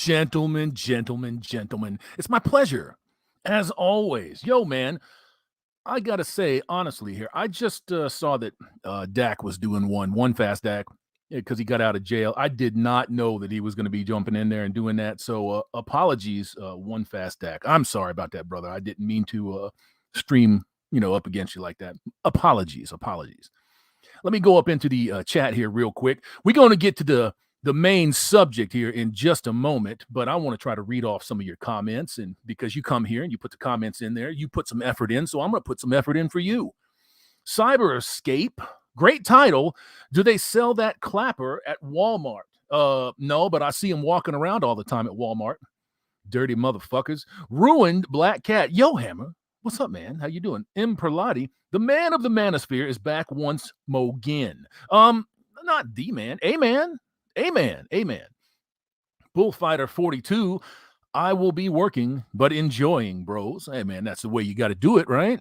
Gentlemen, gentlemen, gentlemen, it's my pleasure, as always. Yo, man, I gotta say, honestly, here, I just saw that Dak was doing one fast Dak because he got out of jail. I did not know that he was going to be jumping in there and doing that. So, apologies, one fast Dak. I'm sorry about that, brother. I didn't mean to stream, up against you like that. Apologies, apologies. Let me go up into the chat here real quick. We're going to get to the main subject here in just a moment, but I want to try to read off some of your comments. And because you come here and you put the comments in there, you put some effort in. So I'm going to put some effort in for you. Cyber Escape, great title. Do they sell that clapper at Walmart? No, but I see them walking around all the time at Walmart. Dirty motherfuckers. Ruined Black Cat. Yo, Hammer. What's up, man? How you doing? M. Perlotti, the man of the manosphere, is back once more again. Not the man. A man. Amen. Amen. Bullfighter 42. I will be working, but enjoying, bros. Hey, man, that's the way you got to do it, right?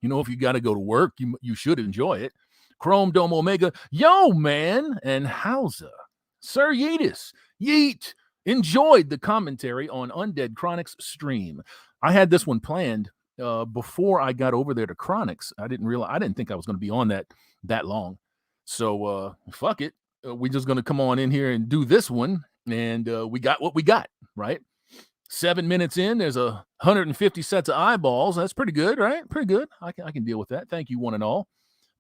If you got to go to work, you should enjoy it. Chrome Dome Omega. Yo, man. And Hausa. Sir Yeetus. Yeet. Enjoyed the commentary on Undead Chronics stream. I had this one planned before I got over there to Chronics. I didn't think I was going to be on that long. So fuck it. We're just going to come on in here and do this one. And we got what we got, right? 7 minutes in, there's 150 sets of eyeballs. That's pretty good, right? Pretty good. I can deal with that. Thank you, one and all.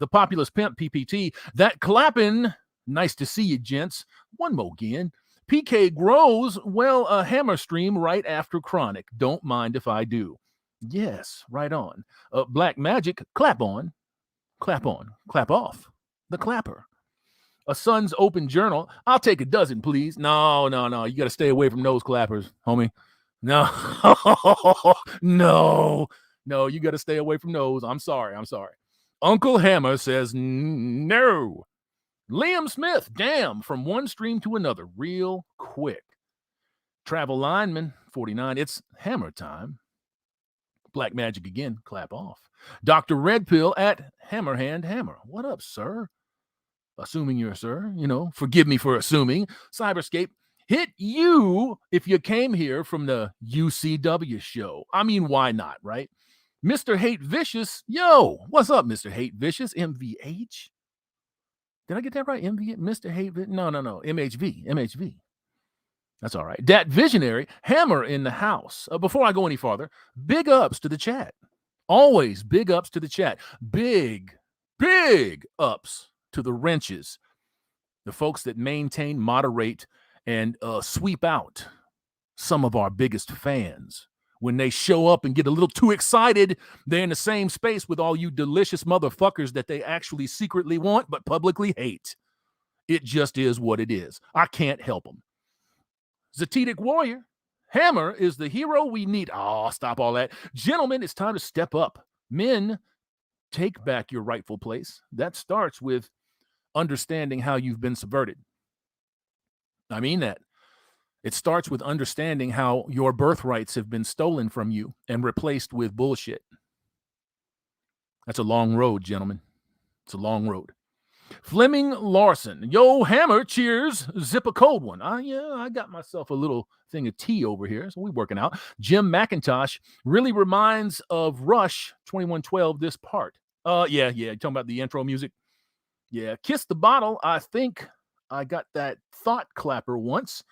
The Populous Pimp, PPT. That clapping. Nice to see you, gents. One more again. PK Grows. Well, a Hammer stream right after Chronic. Don't mind if I do. Yes, right on. Black Magic. Clap on. Clap on. Clap off. The Clapper. A Sun's Open Journal. I'll take a dozen, please. No. You got to stay away from nose clappers, homie. No. No, you got to stay away from those. I'm sorry. Uncle Hammer says no. Liam Smith, damn, from one stream to another, real quick. Travel Lineman, 49. It's Hammer time. Black Magic again, clap off. Dr. Red Pill at Hammerhand Hammer. What up, sir? Assuming you're a sir, forgive me for assuming. Cyberscape, hit you if you came here from the UCW show. I mean, why not, right? Mr. Hate Vicious, yo, what's up, Mr. Hate Vicious? MVH? Did I get that right? Mr. Hate Vicious? No. MHV. That's all right. Dat Visionary, Hammer in the house. Before I go any farther, big ups to the chat. Always big ups to the chat. Big ups to the wrenches, the folks that maintain, moderate, and sweep out some of our biggest fans. When they show up and get a little too excited, they're in the same space with all you delicious motherfuckers that they actually secretly want but publicly hate. It just is what it is. I can't help them. Zatetic Warrior, Hammer is the hero we need. Oh, stop all that. Gentlemen, it's time to step up. Men, take back your rightful place. That starts with understanding how you've been subverted. I mean that. It starts with understanding how your birthrights have been stolen from you and replaced with bullshit. That's a long road, gentlemen. It's a long road. Fleming Larson. Yo, Hammer, cheers. Zip a cold one. I got myself a little thing of tea over here, so we're working out. Jim McIntosh really reminds of Rush 2112, this part. Yeah. You're talking about the intro music? Yeah, Kiss the Bottle. I think I got that Thot Clapper once.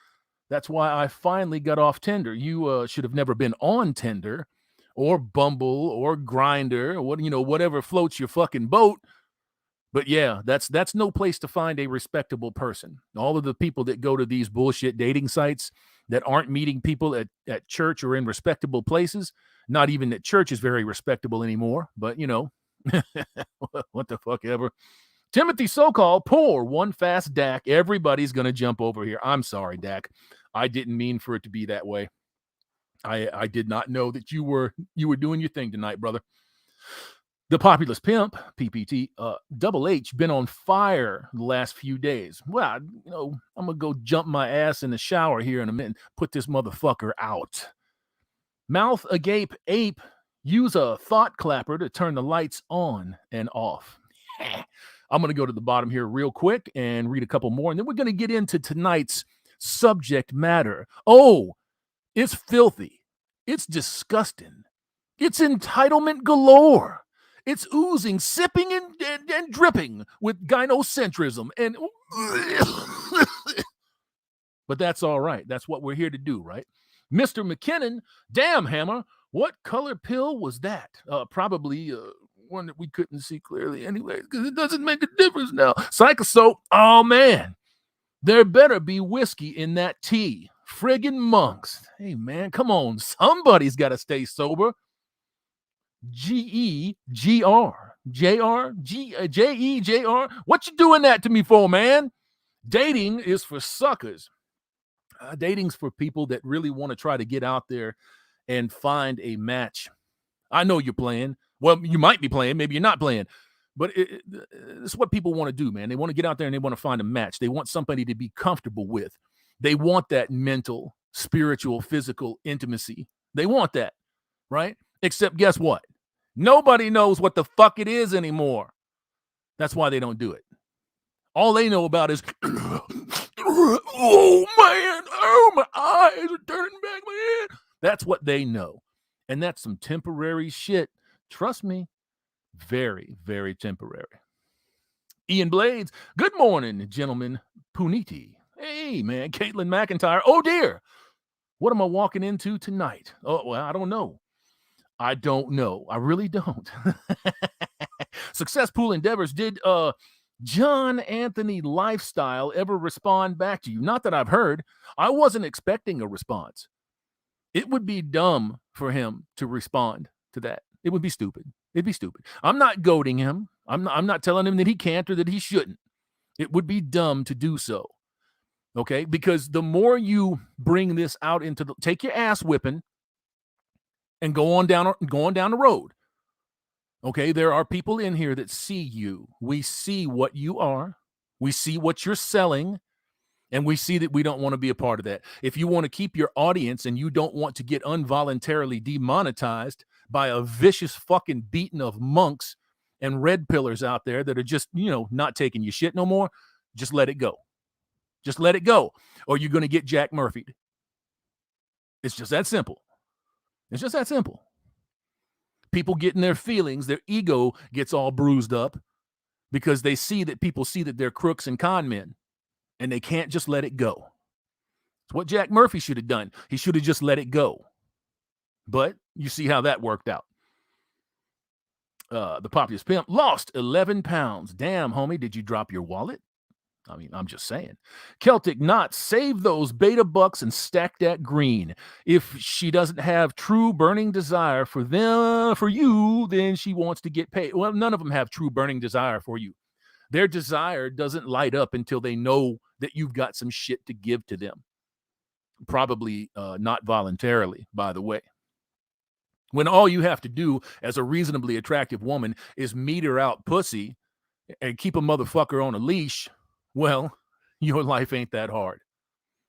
That's why I finally got off Tinder. You should have never been on Tinder or Bumble or Grindr or whatever floats your fucking boat. But yeah, that's no place to find a respectable person. All of the people that go to these bullshit dating sites that aren't meeting people at church or in respectable places, not even that church is very respectable anymore, but what the fuck ever. Timothy Sokol, poor one fast Dak. Everybody's going to jump over here. I'm sorry, Dak. I didn't mean for it to be that way. I did not know that you were doing your thing tonight, brother. The Populous Pimp, PPT, Double H, been on fire the last few days. Well, I'm going to go jump my ass in the shower here in a minute, put this motherfucker out. Mouth Agape Ape, use a Thot Clapper to turn the lights on and off. I'm going to go to the bottom here real quick and read a couple more, and then we're going to get into tonight's subject matter. Oh, it's filthy. It's disgusting. It's entitlement galore. It's oozing, sipping, and dripping with gynocentrism. And but that's all right. That's what we're here to do, right? Mr. McKinnon, damn, Hammer, what color pill was that? Probably one that we couldn't see clearly anyway, because it doesn't make a difference now. Psychosoap, oh man, there better be whiskey in that tea. Friggin' monks. Hey man, come on. Somebody's got to stay sober. G-E-G-R. J-R? J-E-J-R? What you doing that to me for, man? Dating is for suckers. Dating's for people that really want to try to get out there and find a match. I know you're playing. Well, you might be playing. Maybe you're not playing. But it's what people want to do, man. They want to get out there and they want to find a match. They want somebody to be comfortable with. They want that mental, spiritual, physical intimacy. They want that, right? Except guess what? Nobody knows what the fuck it is anymore. That's why they don't do it. All they know about is, oh man, oh my eyes are turning back my head. That's what they know. And that's some temporary shit. Trust me, very, very temporary. Ian Blades, good morning, gentlemen. Puniti. Hey, man, Caitlin McIntyre. Oh, dear. What am I walking into tonight? Oh, well, I don't know. I don't know. I really don't. Success Pool Endeavors, did John Anthony Lifestyle ever respond back to you? Not that I've heard. I wasn't expecting a response. It would be dumb for him to respond to that. It would be stupid. It'd be stupid. I'm not goading him. I'm not telling him that he can't or that he shouldn't. It would be dumb to do so. Okay? Because the more you bring this out into the, take your ass whipping and go on down the road. Okay? There are people in here that see you. We see what you are. We see what you're selling. And we see that we don't want to be a part of that. If you want to keep your audience and you don't want to get involuntarily demonetized by a vicious fucking beating of monks and red pillars out there that are just, not taking your shit no more, just let it go. Just let it go. Or you're going to get Jack Murphy'd. It's just that simple. It's just that simple. People get in their feelings, their ego gets all bruised up because they see that people see that they're crooks and con men. And they can't just let it go. It's what Jack Murphy should have done. He should have just let it go. But you see how that worked out. The Populous Pimp lost 11 pounds. Damn, homie, did you drop your wallet? I mean, I'm just saying. Celtic Knots, save those beta bucks and stack that green. If she doesn't have true burning desire for you, then she wants to get paid. Well, none of them have true burning desire for you. Their desire doesn't light up until they know that you've got some shit to give to them. Probably not voluntarily, by the way. When all you have to do as a reasonably attractive woman is meter out pussy and keep a motherfucker on a leash, well, your life ain't that hard.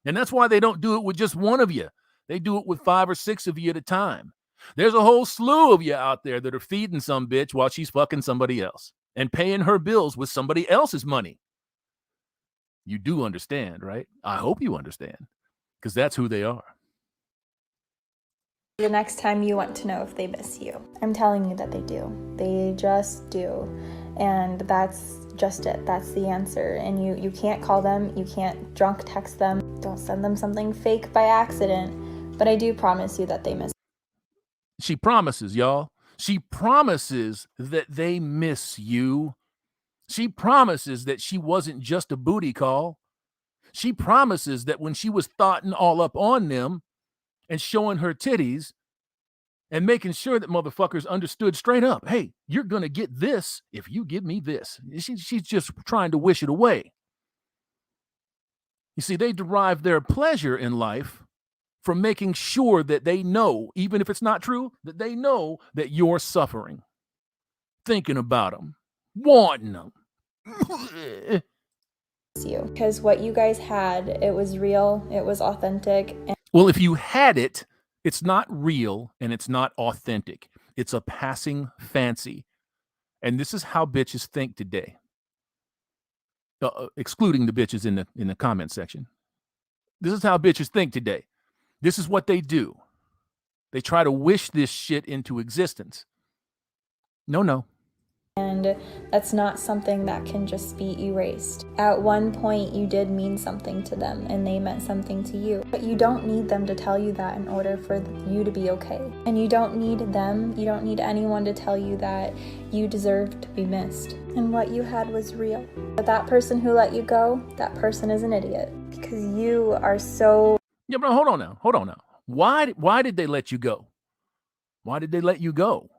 And that's why they don't do it with just one of you. They do it with 5 or 6 of you at a time. There's a whole slew of you out there that are feeding some bitch while she's fucking somebody else and paying her bills with somebody else's money. You do understand, right? I hope you understand, because that's who they are. The next time you want to know if they miss you. I'm telling you that they do. They just do. And that's just it. That's the answer. And you can't call them. You can't drunk text them. Don't send them something fake by accident. But I do promise you that they miss you. She promises, y'all. She promises that they miss you. She promises that she wasn't just a booty call. She promises that when she was thotting all up on them and showing her titties and making sure that motherfuckers understood straight up, hey, you're going to get this if you give me this. She's just trying to wish it away. You see, they derive their pleasure in life from making sure that they know, even if it's not true, that they know that you're suffering, thinking about them, wanting them. You, because what you guys had, it was real, it was authentic. Well, if you had it, it's not real and it's not authentic. It's a passing fancy. And this is how bitches think today. Excluding the bitches in the comment section. This is how bitches think today. This is what they do. They try to wish this shit into existence. No. And that's not something that can just be erased. At one point, you did mean something to them and they meant something to you. But you don't need them to tell you that in order for you to be okay. And you don't need them, you don't need anyone to tell you that you deserve to be missed. And what you had was real. But that person who let you go, that person is an idiot. Because you are so... Yeah, but hold on now. Why did they let you go? Why did they let you go?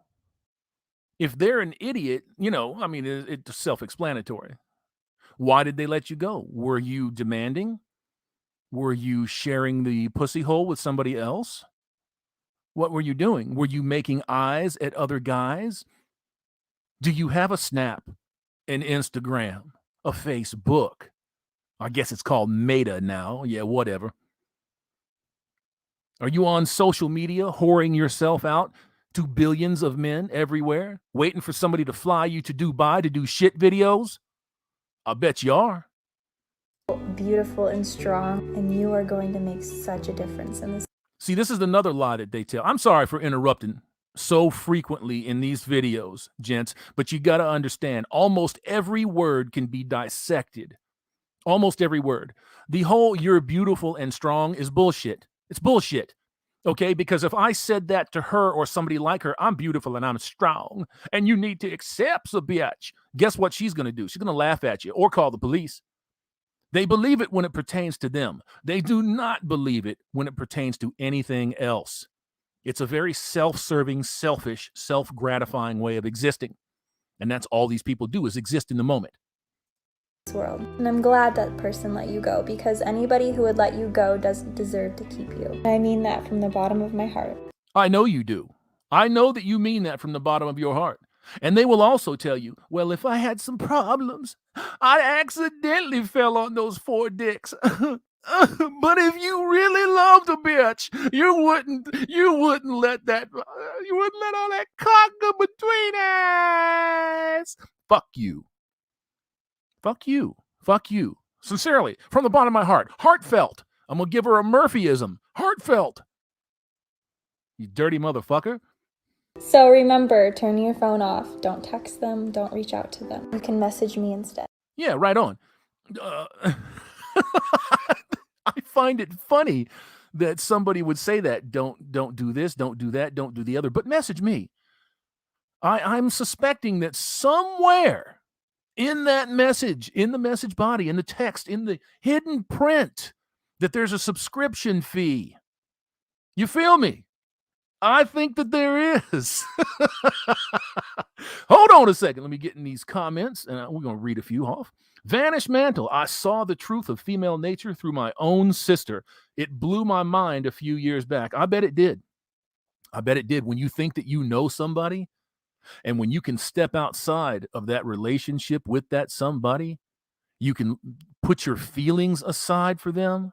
If they're an idiot, it's self-explanatory. Why did they let you go? Were you demanding? Were you sharing the pussy hole with somebody else? What were you doing? Were you making eyes at other guys? Do you have a Snap, an Instagram, a Facebook? I guess it's called Meta now. Yeah, whatever. Are you on social media whoring yourself out to billions of men everywhere, waiting for somebody to fly you to Dubai to do shit videos? I bet you are. Beautiful and strong, and you are going to make such a difference in this. See, this is another lie that they tell. I'm sorry for interrupting so frequently in these videos, gents, but you got to understand, almost every word can be dissected. Almost every word. The whole "you're beautiful and strong" is bullshit. It's bullshit. Okay, because if I said that to her or somebody like her, I'm beautiful and I'm strong, and you need to accept a bitch. Guess what she's going to do? She's going to laugh at you or call the police. They believe it when it pertains to them. They do not believe it when it pertains to anything else. It's a very self-serving, selfish, self-gratifying way of existing. And that's all these people do, is exist in the moment. World. And I'm glad that person let you go, because anybody who would let you go doesn't deserve to keep you. I mean that from the bottom of my heart. I know you do. I know that you mean that from the bottom of your heart. And they will also tell you, well, if I had some problems, I accidentally fell on those 4 dicks. But if you really loved a bitch, you wouldn't let all that cock go between us. Fuck you. Fuck you. Fuck you. Sincerely, from the bottom of my heart. Heartfelt. I'm going to give her a Murphyism. Heartfelt. You dirty motherfucker. So remember, turn your phone off. Don't text them. Don't reach out to them. You can message me instead. Yeah, right on. I find it funny that somebody would say that. Don't do this, don't do that, don't do the other, but message me. I'm suspecting that somewhere in that message, in the message body, in the text, in the hidden print, that there's a subscription fee. You feel me? I think that there is. Hold on a second. Let me get in these comments, and we're going to read a few off. Vanish Mantle. I saw the truth of female nature through my own sister. It blew my mind a few years back. I bet it did. I bet it did. When you think that you know somebody, and when you can step outside of that relationship with that somebody, you can put your feelings aside for them,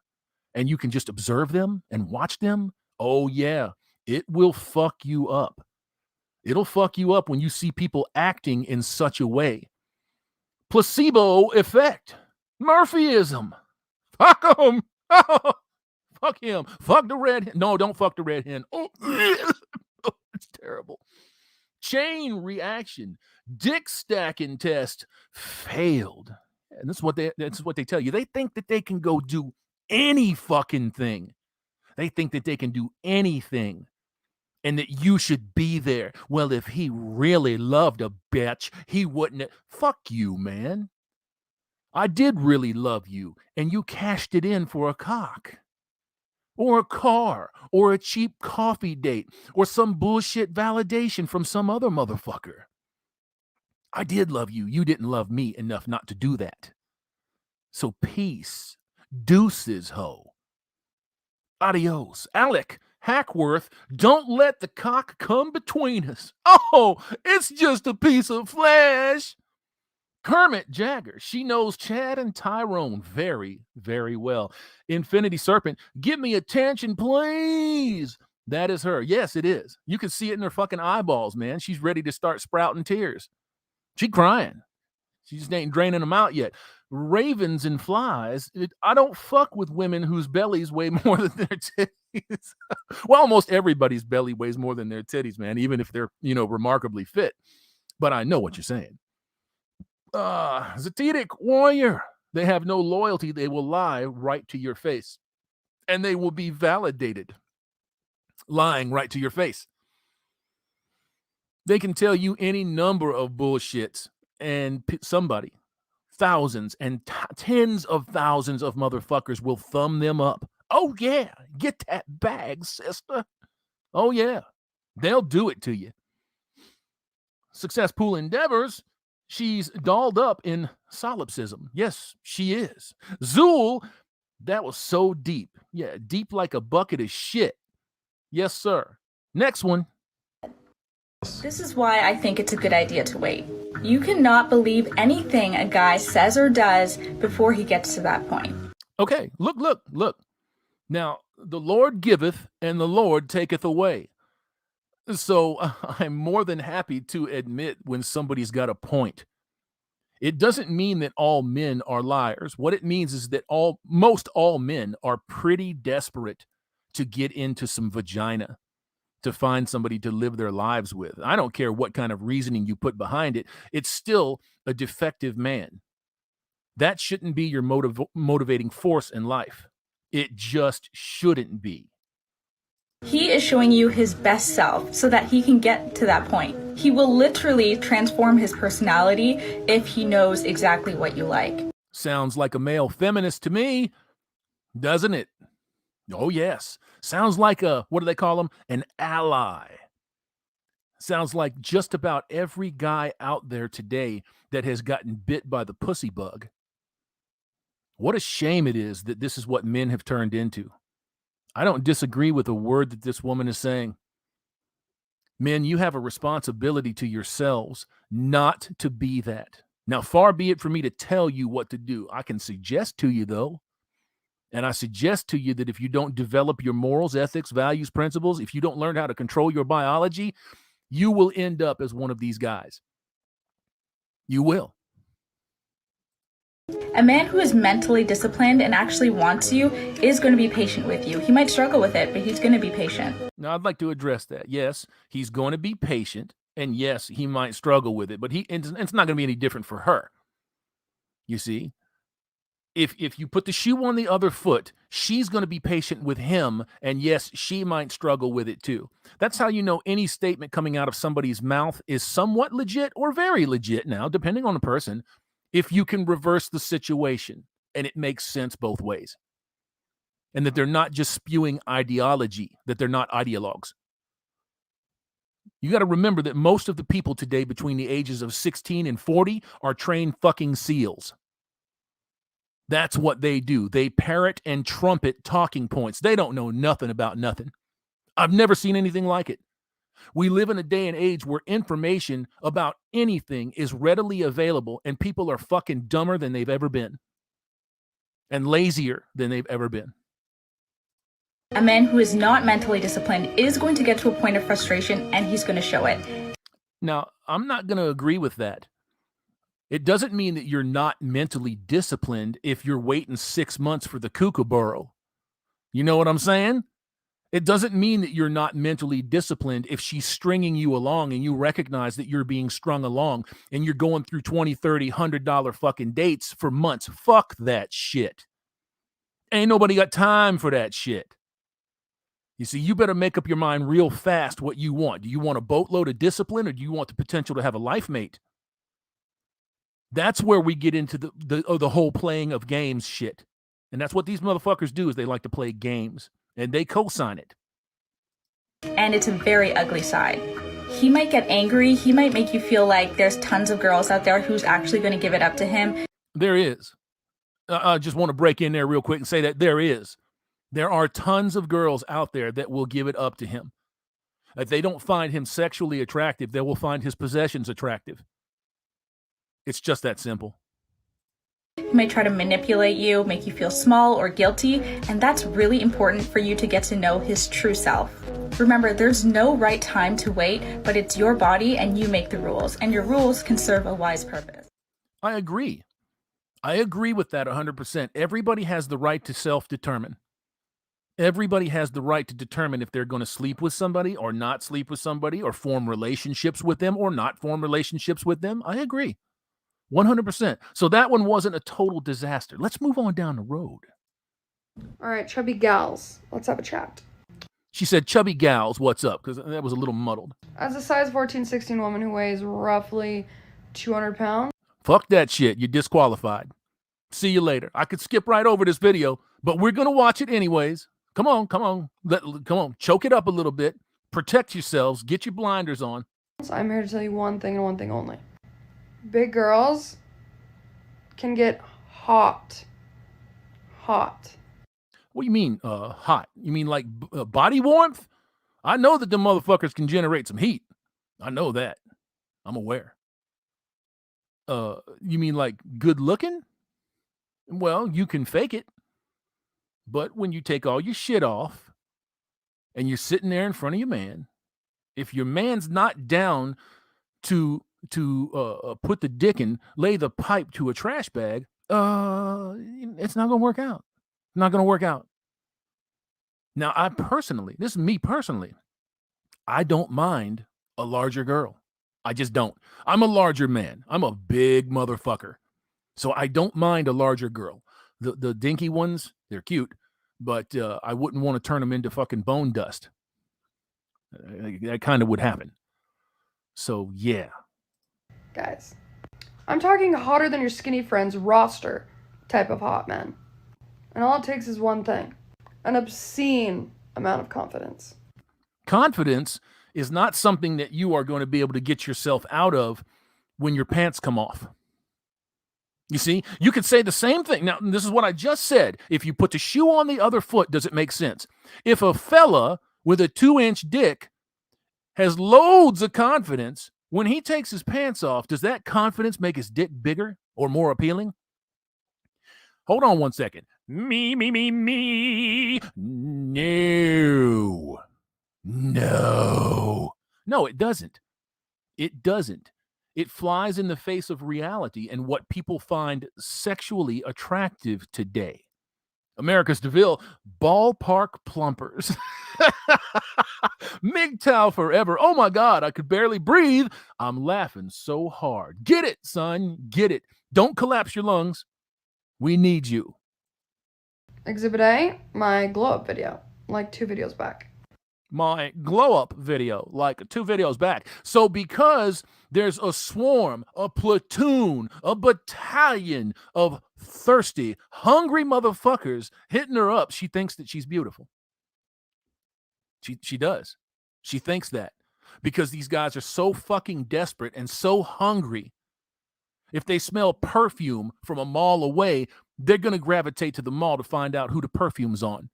and you can just observe them and watch them. Oh, yeah. It will fuck you up. It'll fuck you up when you see people acting in such a way. Placebo effect. Murphyism. Fuck him. Oh, fuck him. Fuck the red hen. No, don't fuck the red hen. Oh, it's terrible. Chain reaction. Dick stacking test failed. And that's what they tell you. They think that they can go do any fucking thing. They think that they can do anything and that you should be there. Well, if he really loved a bitch, he wouldn't. Fuck you, man. I did really love you, and you cashed it in for a cock or a car or a cheap coffee date or some bullshit validation from some other motherfucker. I did love you. You didn't love me enough not to do that. So peace. Deuces, ho. Adios. Alec Hackworth, don't let the cock come between us. Oh, it's just a piece of flesh. Kermit Jagger, she knows Chad and Tyrone very, very well. Infinity Serpent, give me attention, please. That is her. Yes, it is. You can see it in her fucking eyeballs, man. She's ready to start sprouting tears. She's crying. She just ain't draining them out yet. ravens and flies. I don't fuck with women whose bellies weigh more than their titties. Well, almost everybody's belly weighs more than their titties, man, even if they're, remarkably fit. But I know what you're saying. Zatetic warrior. They have no loyalty. They will lie right to your face. And they will be validated lying right to your face. They can tell you any number of bullshits, and somebody, thousands and tens of thousands of motherfuckers will thumb them up. Oh, yeah. Get that bag, sister. Oh, yeah. They'll do it to you. Success Pool Endeavors. She's dolled up in solipsism. Yes, she is. Zool, that was so deep. Yeah, deep like a bucket of shit. Yes, sir. Next one. This is why I think it's a good idea to wait. You cannot believe anything a guy says or does before he gets to that point. Okay, look. Now, the Lord giveth and the Lord taketh away. So I'm more than happy to admit when somebody's got a point. It doesn't mean that all men are liars. What it means is that most all men are pretty desperate to get into some vagina, to find somebody to live their lives with. I don't care what kind of reasoning you put behind it. It's still a defective man. That shouldn't be your motivating force in life. It just shouldn't be. He is showing you his best self so that he can get to that point. He will literally transform his personality if he knows exactly what you like. Sounds like a male feminist to me, doesn't it? Oh, yes. Sounds like what do they call them? An ally. Sounds like just about every guy out there today that has gotten bit by the pussy bug. What a shame it is that this is what men have turned into. I don't disagree with a word that this woman is saying. Men, you have a responsibility to yourselves not to be that. Now, far be it for me to tell you what to do. I can suggest to you, though. And I suggest to you that if you don't develop your morals, ethics, values, principles, if you don't learn how to control your biology, you will end up as one of these guys. You will. A man who is mentally disciplined and actually wants you is going to be patient with you. He might struggle with it, but he's going to be patient. Now, I'd like to address that. Yes, he's going to be patient. And yes, he might struggle with it, but it's not going to be any different for her. You see? If you put the shoe on the other foot, she's going to be patient with him, and yes, she might struggle with it too. That's how you know any statement coming out of somebody's mouth is somewhat legit or very legit now, depending on the person, if you can reverse the situation and it makes sense both ways. And that they're not just spewing ideology, that they're not ideologues. You got to remember that most of the people today between the ages of 16 and 40 are trained fucking SEALs. That's what they do. They parrot and trumpet talking points. They don't know nothing about nothing. I've never seen anything like it. We live in a day and age where information about anything is readily available, and people are fucking dumber than they've ever been and lazier than they've ever been. A man who is not mentally disciplined is going to get to a point of frustration, and he's going to show it. Now, I'm not going to agree with that. It doesn't mean that you're not mentally disciplined if you're waiting 6 months for the kookaburra. You know what I'm saying? It doesn't mean that you're not mentally disciplined if she's stringing you along and you recognize that you're being strung along and you're going through $20, $30, $100 fucking dates for months. Fuck that shit. Ain't nobody got time for that shit. You see, you better make up your mind real fast what you want. Do you want a boatload of discipline, or do you want the potential to have a life mate? That's where we get into the whole playing of games shit. And that's what these motherfuckers do, is they like to play games. And they co-sign it. And it's a very ugly side. He might get angry. He might make you feel like there's tons of girls out there who's actually going to give it up to him. There is. I just want to break in there real quick and say that there is. There are tons of girls out there that will give it up to him. If they don't find him sexually attractive, they will find his possessions attractive. It's just that simple. He might try to manipulate you, make you feel small or guilty, and that's really important for you to get to know his true self. Remember, there's no right time to wait, but it's your body and you make the rules, and your rules can serve a wise purpose. I agree. I agree with that 100%. Everybody has the right to self-determine. Everybody has the right to determine if they're going to sleep with somebody or not sleep with somebody, or form relationships with them or not form relationships with them. I agree 100%. So that one wasn't a total disaster. Let's move on down the road. All right, chubby gals, let's have a chat. She said, chubby gals, what's up? Because that was a little muddled. As a size 14, 16 woman who weighs roughly 200 pounds. Fuck that shit. You're disqualified. See you later. I could skip right over this video, but we're going to watch it anyways. Come on, come on. Come on. Choke it up a little bit. Protect yourselves. Get your blinders on. I'm here to tell you one thing and one thing only. Big girls can get hot. Hot. What do you mean, hot? You mean like body warmth? I know that the motherfuckers can generate some heat. I know that. I'm aware. You mean like good looking? Well, you can fake it. But when you take all your shit off and you're sitting there in front of your man, if your man's not down to put the dick in, lay the pipe to a trash bag, it's not gonna work out. Not gonna work out. Now, this is me personally, I don't mind a larger girl. I just don't. I'm a larger man. I'm a big motherfucker. So I don't mind a larger girl. The dinky ones, they're cute, but I wouldn't want to turn them into fucking bone dust. That kind of would happen. So, yeah. Guys, I'm talking hotter than your skinny friend's roster type of hot man. And all it takes is one thing. An obscene amount of confidence. Confidence is not something that you are going to be able to get yourself out of when your pants come off. You see, you could say the same thing. Now, this is what I just said. If you put the shoe on the other foot, does it make sense? If a fella with a 2-inch dick has loads of confidence, when he takes his pants off, does that confidence make his dick bigger or more appealing? Hold on one second. Me. No, it doesn't. It doesn't. It flies in the face of reality and what people find sexually attractive today. America's DeVille, ballpark plumpers. MGTOW forever. Oh my God, I could barely breathe. I'm laughing so hard. Get it, son. Get it. Don't collapse your lungs. We need you. Exhibit A, my glow up video, like 2 videos back. My glow up video, like 2 videos back. So because there's a swarm, a platoon, a battalion of thirsty, hungry motherfuckers hitting her up, she thinks that she's beautiful. She does. She thinks that because these guys are so fucking desperate and so hungry. If they smell perfume from a mile away, they're going to gravitate to the mall to find out who the perfume's on.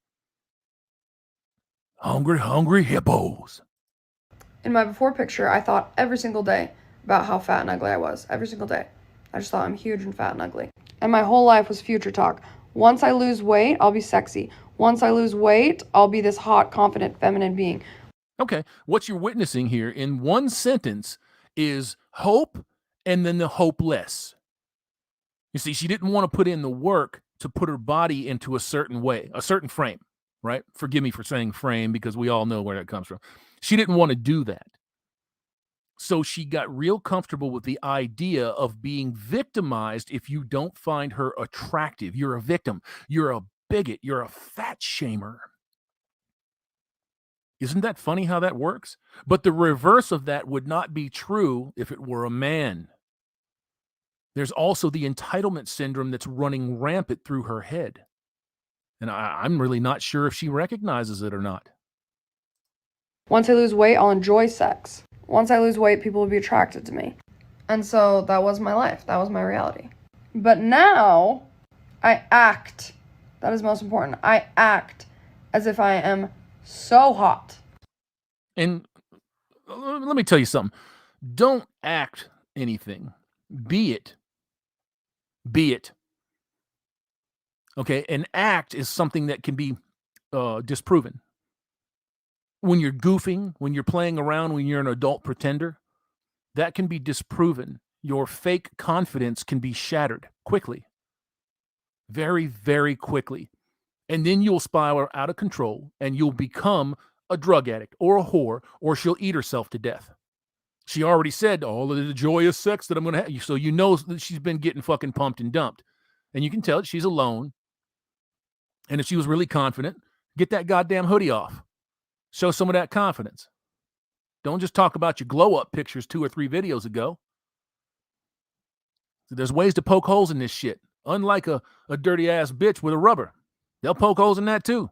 Hungry hippos. In my before picture, I thought every single day about how fat and ugly I was. Every single day. I just thought I'm huge and fat and ugly. And my whole life was future talk. Once I lose weight, I'll be sexy. Once I lose weight, I'll be this hot, confident, feminine being. Okay, what you're witnessing here in one sentence is hope and then the hopeless. You see, she didn't want to put in the work to put her body into a certain way, a certain frame, right? Forgive me for saying frame because we all know where that comes from. She didn't want to do that. So she got real comfortable with the idea of being victimized if you don't find her attractive. You're a victim. You're a bigot. You're a fat shamer. Isn't that funny how that works? But the reverse of that would not be true if it were a man. There's also the entitlement syndrome that's running rampant through her head. And I'm really not sure if she recognizes it or not. Once I lose weight, I'll enjoy sex. Once I lose weight, people will be attracted to me. And so that was my life. That was my reality. But now, I act. That is most important. I act as if I am so hot. And let me tell you something. Don't act anything. Be it. Be it. Okay, an act is something that can be disproven. When you're goofing, when you're playing around, when you're an adult pretender, that can be disproven. Your fake confidence can be shattered quickly. very, very quickly. And then you'll spiral out of control and you'll become a drug addict or a whore, or she'll eat herself to death. She already said all of the joyous sex that I'm going to have. So you know that she's been getting fucking pumped and dumped. And you can tell that she's alone. And if she was really confident, get that goddamn hoodie off. Show some of that confidence. Don't just talk about your glow-up pictures 2 or 3 videos ago. So there's ways to poke holes in this shit. Unlike a dirty-ass bitch with a rubber. They'll poke holes in that too.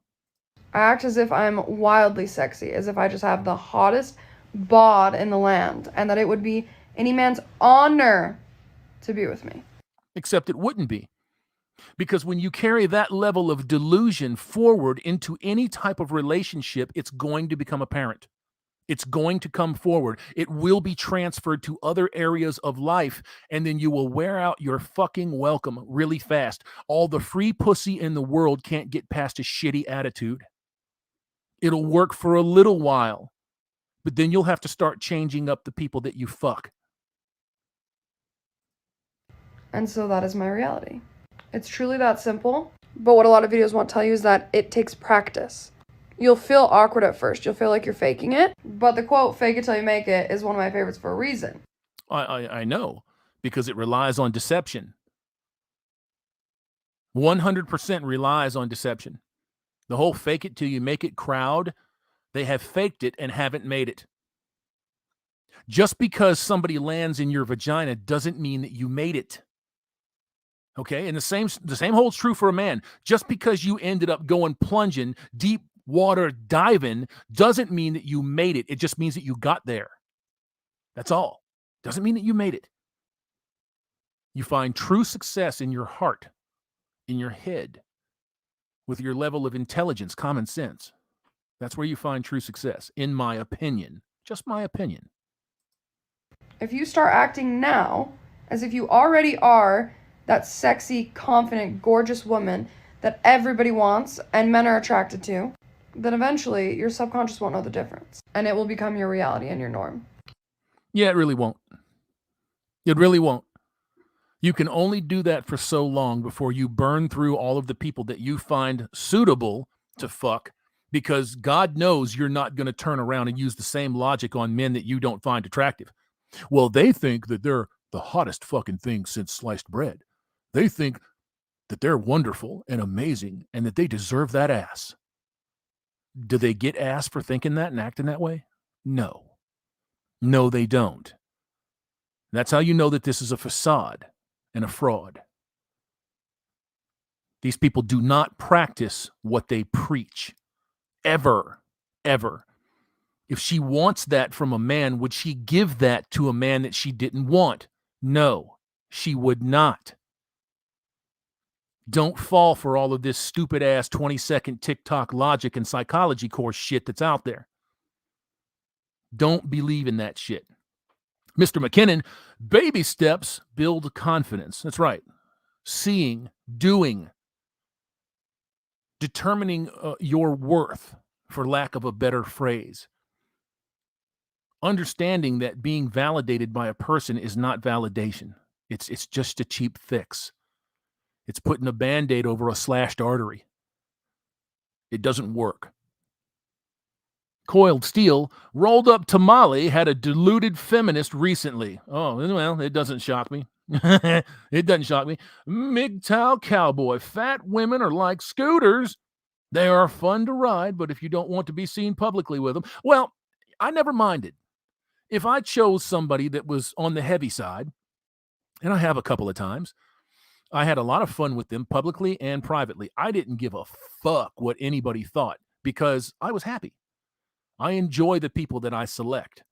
I act as if I'm wildly sexy, as if I just have the hottest bod in the land, and that it would be any man's honor to be with me. Except it wouldn't be. Because when you carry that level of delusion forward into any type of relationship, it's going to become apparent. It's going to come forward. It will be transferred to other areas of life, and then you will wear out your fucking welcome really fast. All the free pussy in the world can't get past a shitty attitude. It'll work for a little while, but then you'll have to start changing up the people that you fuck. And so that is my reality. It's truly that simple. But what a lot of videos won't tell you is that it takes practice. You'll feel awkward at first. You'll feel like you're faking it. But the quote, "fake it till you make it," is one of my favorites for a reason. I know, because it relies on deception. 100% relies on deception. The whole fake it till you make it crowd, they have faked it and haven't made it. Just because somebody lands in your vagina doesn't mean that you made it. Okay? And the same holds true for a man. Just because you ended up going plunging, deep water diving, doesn't mean that you made it. It just means that you got there. That's all. Doesn't mean that you made it. You find true success in your heart, in your head, with your level of intelligence, common sense. That's where you find true success, in my opinion. Just my opinion. If you start acting now as if you already are that sexy, confident, gorgeous woman that everybody wants and men are attracted to, then eventually your subconscious won't know the difference. And it will become your reality and your norm. Yeah, it really won't. It really won't. You can only do that for so long before you burn through all of the people that you find suitable to fuck, because God knows you're not going to turn around and use the same logic on men that you don't find attractive. Well, they think that they're the hottest fucking thing since sliced bread. They think that they're wonderful and amazing and that they deserve that ass. Do they get ass for thinking that and acting that way? No. No, they don't. That's how you know that this is a facade and a fraud. These people do not practice what they preach. Ever. Ever. If she wants that from a man, would she give that to a man that she didn't want? No, she would not. Don't fall for all of this stupid ass 20-second TikTok logic and psychology course shit that's out there. Don't believe in that shit. Mr. McKinnon, baby steps build confidence. That's right. Seeing, doing, determining your worth, for lack of a better phrase. Understanding that being validated by a person is not validation. It's just a cheap fix. It's putting a Band-Aid over a slashed artery. It doesn't work. Coiled Steel, rolled up tamale, had a deluded feminist recently. Oh, well, it doesn't shock me. It doesn't shock me. MGTOW cowboy, fat women are like scooters. They are fun to ride, but if you don't want to be seen publicly with them, well, I never minded. If I chose somebody that was on the heavy side, and I have a couple of times, I had a lot of fun with them publicly and privately. I didn't give a fuck what anybody thought because I was happy. I enjoy the people that I select.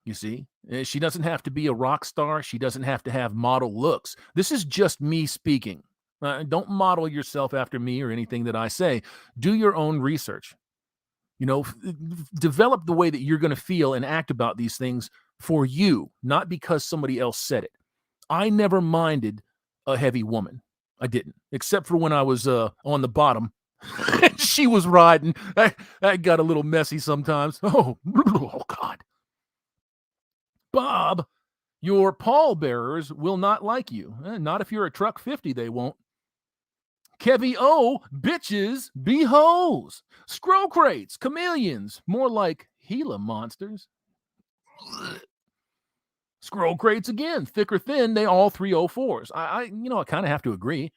You see, she doesn't have to be a rock star. She doesn't have to have model looks. This is just me speaking. Don't model yourself after me or anything that I say. Do your own research. You know, develop the way that you're going to feel and act about these things for you, not because somebody else said it. I never minded a heavy woman. I didn't, except for when I was on the bottom. She was riding. That got a little messy sometimes. Oh, God. Bob, your pallbearers will not like you. Not if you're a truck 50, they won't. Kevy O, bitches be hoes. Scroll crates, chameleons, more like Gila monsters. Scroll crates again, thick or thin, they all 304s. I kind of have to agree.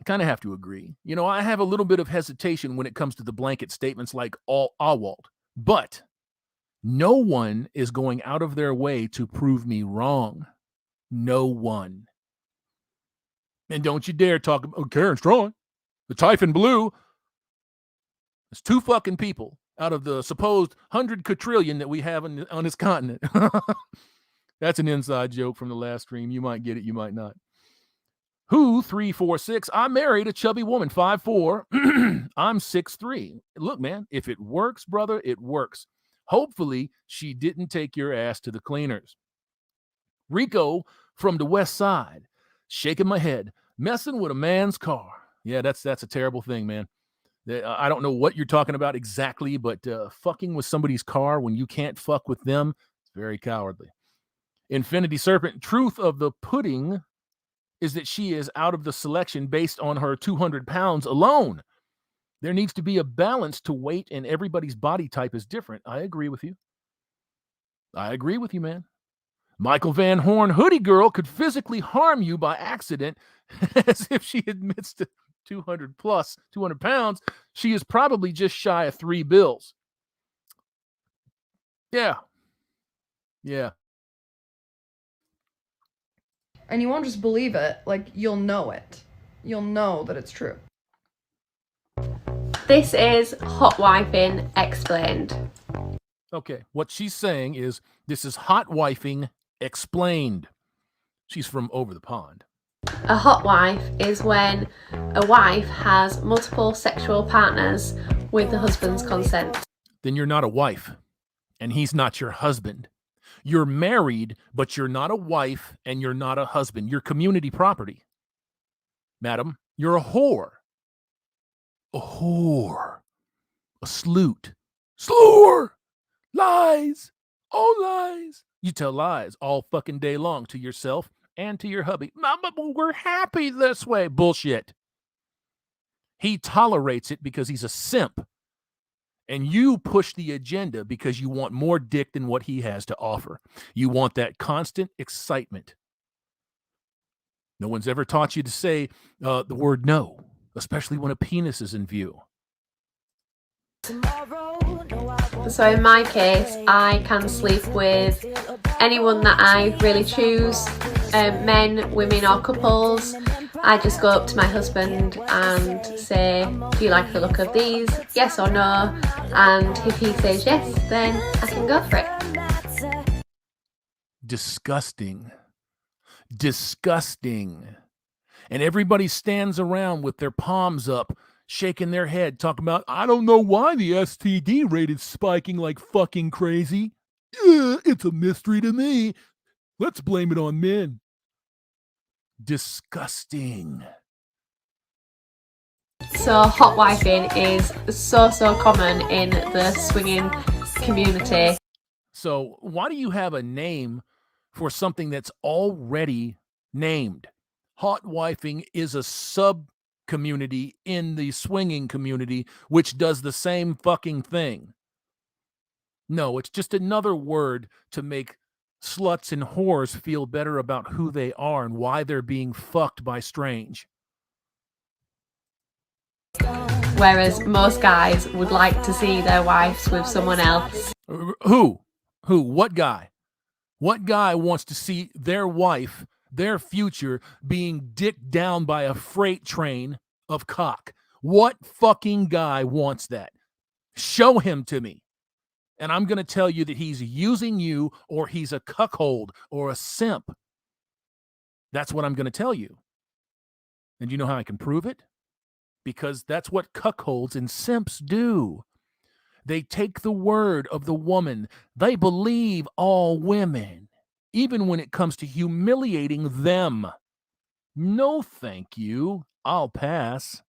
I have a little bit of hesitation when it comes to the blanket statements like all Awald, but no one is going out of their way to prove me wrong. No one. And don't you dare talk about Karen Strong, the Typhon Blue. There's two fucking people out of the supposed 100 quadrillion that we have on this continent. That's an inside joke from the last stream. You might get it, you might not. Who 346? I married a chubby woman, 5'4". I'm 6'3". Look, man, if it works, brother, it works. Hopefully, she didn't take your ass to the cleaners. Rico from the west side, shaking my head, messing with a man's car. Yeah, that's a terrible thing, man. I don't know what you're talking about exactly, but fucking with somebody's car when you can't fuck with them, it's very cowardly. Infinity Serpent, truth of the pudding is that she is out of the selection based on her 200 pounds alone. There needs to be a balance to weight, and everybody's body type is different. I agree with you. Man. Michael Van Horn, hoodie girl could physically harm you by accident, as if she admits to 200 pounds. She is probably just shy of 3 bills. Yeah. And you won't just believe it, like, you'll know it. You'll know that it's true. This is hot wifing explained. Okay, what she's saying is this is hot wifing explained. She's from over the pond. A hot wife is when a wife has multiple sexual partners with the husband's consent. Then you're not a wife, and he's not your husband. You're married, but you're not a wife, and you're not a husband. You're community property. Madam, you're a whore. A whore. A sleut. Slur! Lies! All lies! You tell lies all fucking day long to yourself and to your hubby. Mama, we're happy this way. Bullshit. He tolerates it because he's a simp. And you push the agenda because you want more dick than what he has to offer. You want that constant excitement. No one's ever taught you to say the word no, especially when a penis is in view. So in my case, I can sleep with anyone that I really choose, men, women or couples. I just go up to my husband and say, do you like the look of these? Yes or no? And if he says yes, then I can go for it. Disgusting. And everybody stands around with their palms up, shaking their head, talking about, I don't know why the STD rate is spiking like fucking crazy. It's a mystery to me. Let's blame it on men. Disgusting. So hot wifing is so common in the swinging community. So why do you have a name for something that's already named? Hot wifing is a sub-community in the swinging community, which does the same fucking thing. No, it's just another word to make sluts and whores feel better about who they are and why they're being fucked by strange. Whereas most guys would like to see their wives with someone else. Who? What guy? What guy wants to see their wife, their future, being dicked down by a freight train of cock? What fucking guy wants that? Show him to me. And I'm going to tell you that he's using you, or he's a cuckold or a simp. That's what I'm going to tell you. And you know how I can prove it? Because that's what cuckolds and simps do. They take the word of the woman. They believe all women, even when it comes to humiliating them. No, thank you. I'll pass.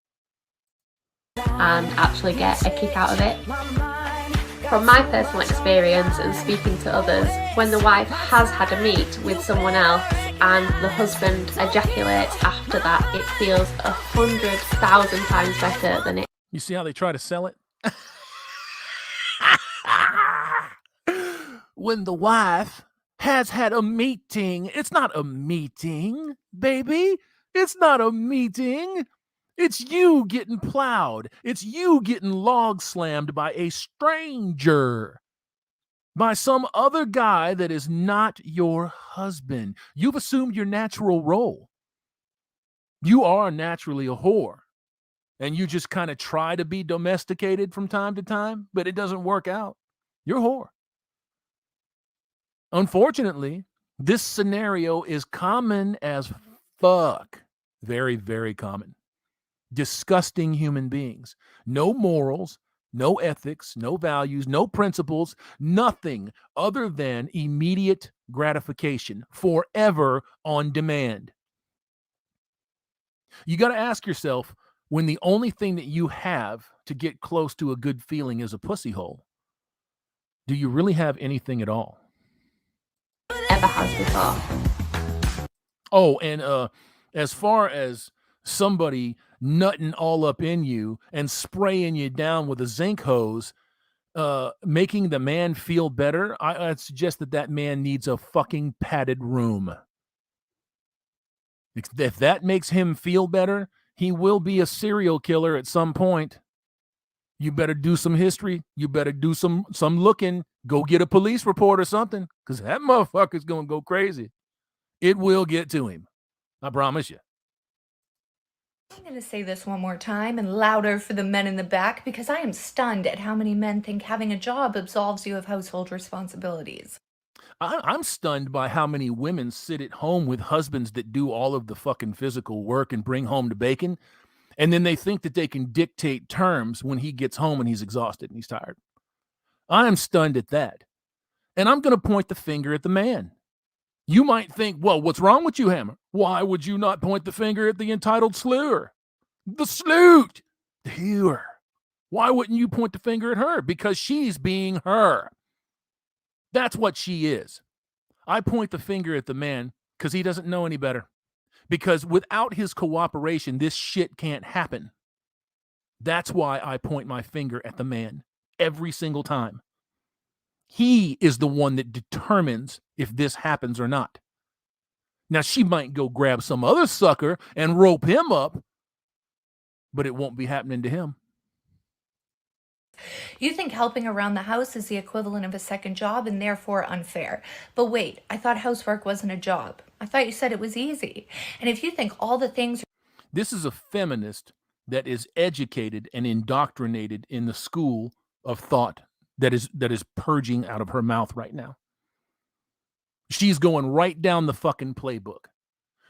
And actually get a kick out of it. From my personal experience and speaking to others, when the wife has had a meet with someone else and the husband ejaculates after that, it feels 100,000 times better than it. You see how they try to sell it? When the wife has had a meeting. It's not a meeting, baby. It's not a meeting. It's you getting plowed. It's you getting log slammed by a stranger, by some other guy that is not your husband. You've assumed your natural role. You are naturally a whore, and you just kind of try to be domesticated from time to time, but it doesn't work out. You're a whore. Unfortunately, this scenario is common as fuck. Very, very common. Disgusting human beings. No morals, no ethics, no values, no principles, nothing other than immediate gratification, forever on demand. You got to ask yourself, when the only thing that you have to get close to a good feeling is a pussy hole, do you really have anything at all? Ever has before. Oh, and as far as somebody nutting all up in you and spraying you down with a zinc hose, making the man feel better, I'd suggest that man needs a fucking padded room. If that makes him feel better, he will be a serial killer at some point. You better do some history. You better do some looking. Go get a police report or something, because that motherfucker's going to go crazy. It will get to him. I promise you. I'm going to say this one more time and louder for the men in the back, because I am stunned at how many men think having a job absolves you of household responsibilities. I'm stunned by how many women sit at home with husbands that do all of the fucking physical work and bring home the bacon, and then they think that they can dictate terms when he gets home and he's exhausted and he's tired. I am stunned at that. And I'm going to point the finger at the man. You might think, well, what's wrong with you, Hammer? Why would you not point the finger at the entitled slewer? The sleut, the hewer. Why wouldn't you point the finger at her? Because she's being her. That's what she is. I point the finger at the man because he doesn't know any better. Because without his cooperation, this shit can't happen. That's why I point my finger at the man every single time. He is the one that determines if this happens or not. Now, she might go grab some other sucker and rope him up, but it won't be happening to him. You think helping around the house is the equivalent of a second job and therefore unfair. But wait, I thought housework wasn't a job. I thought you said it was easy. And if you think all the things... This is a feminist that is educated and indoctrinated in the school of thought that is purging out of her mouth right now. She's going right down the fucking playbook.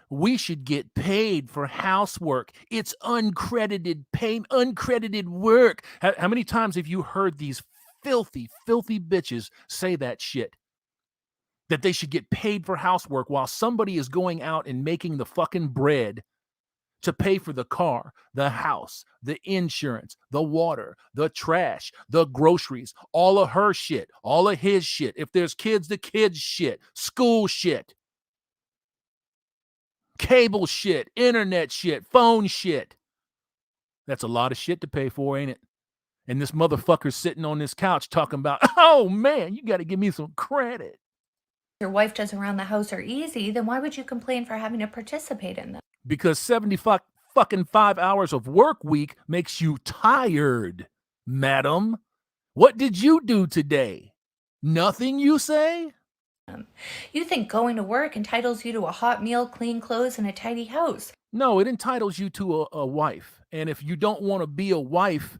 We should get paid for housework. It's uncredited pay, uncredited work. How many times have you heard these filthy, filthy bitches say that shit? That they should get paid for housework while somebody is going out and making the fucking bread to pay for the car, the house, the insurance, the water, the trash, the groceries, all of her shit, all of his shit. If there's kids, the kids' shit, school shit, cable shit, internet shit, phone shit. That's a lot of shit to pay for, ain't it? And this motherfucker's sitting on this couch talking about, oh man, you got to give me some credit. Your wife does around the house are easy, then why would you complain for having to participate in them? Because 75 hours of work week makes you tired, madam. What did you do today? Nothing, you say? You think going to work entitles you to a hot meal, clean clothes, and a tidy house. No, it entitles you to a wife. And if you don't want to be a wife,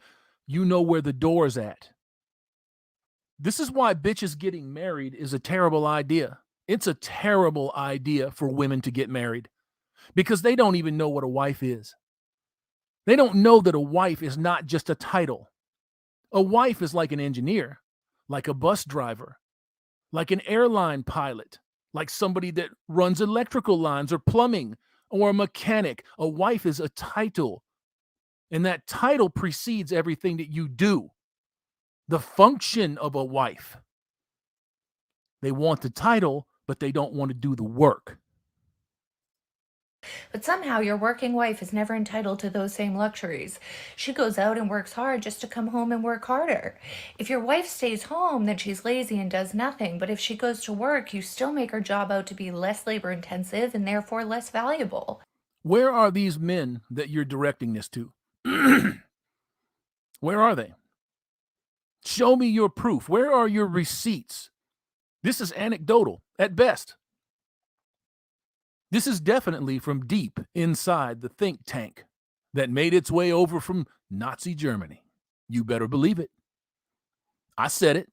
you know where the door's at. This is why bitches getting married is a terrible idea. It's a terrible idea for women to get married because they don't even know what a wife is. They don't know that a wife is not just a title. A wife is like an engineer, like a bus driver, like an airline pilot, like somebody that runs electrical lines or plumbing or a mechanic. A wife is a title, and that title precedes everything that you do. The function of a wife. They want the title, but they don't want to do the work. But somehow your working wife is never entitled to those same luxuries. She goes out and works hard just to come home and work harder. If your wife stays home, then she's lazy and does nothing. But if she goes to work, you still make her job out to be less labor intensive and therefore less valuable. Where are these men that you're directing this to? Where are they? Show me your proof. Where are your receipts? This is anecdotal at best. This is definitely from deep inside the think tank that made its way over from Nazi Germany. You better believe it. I said it.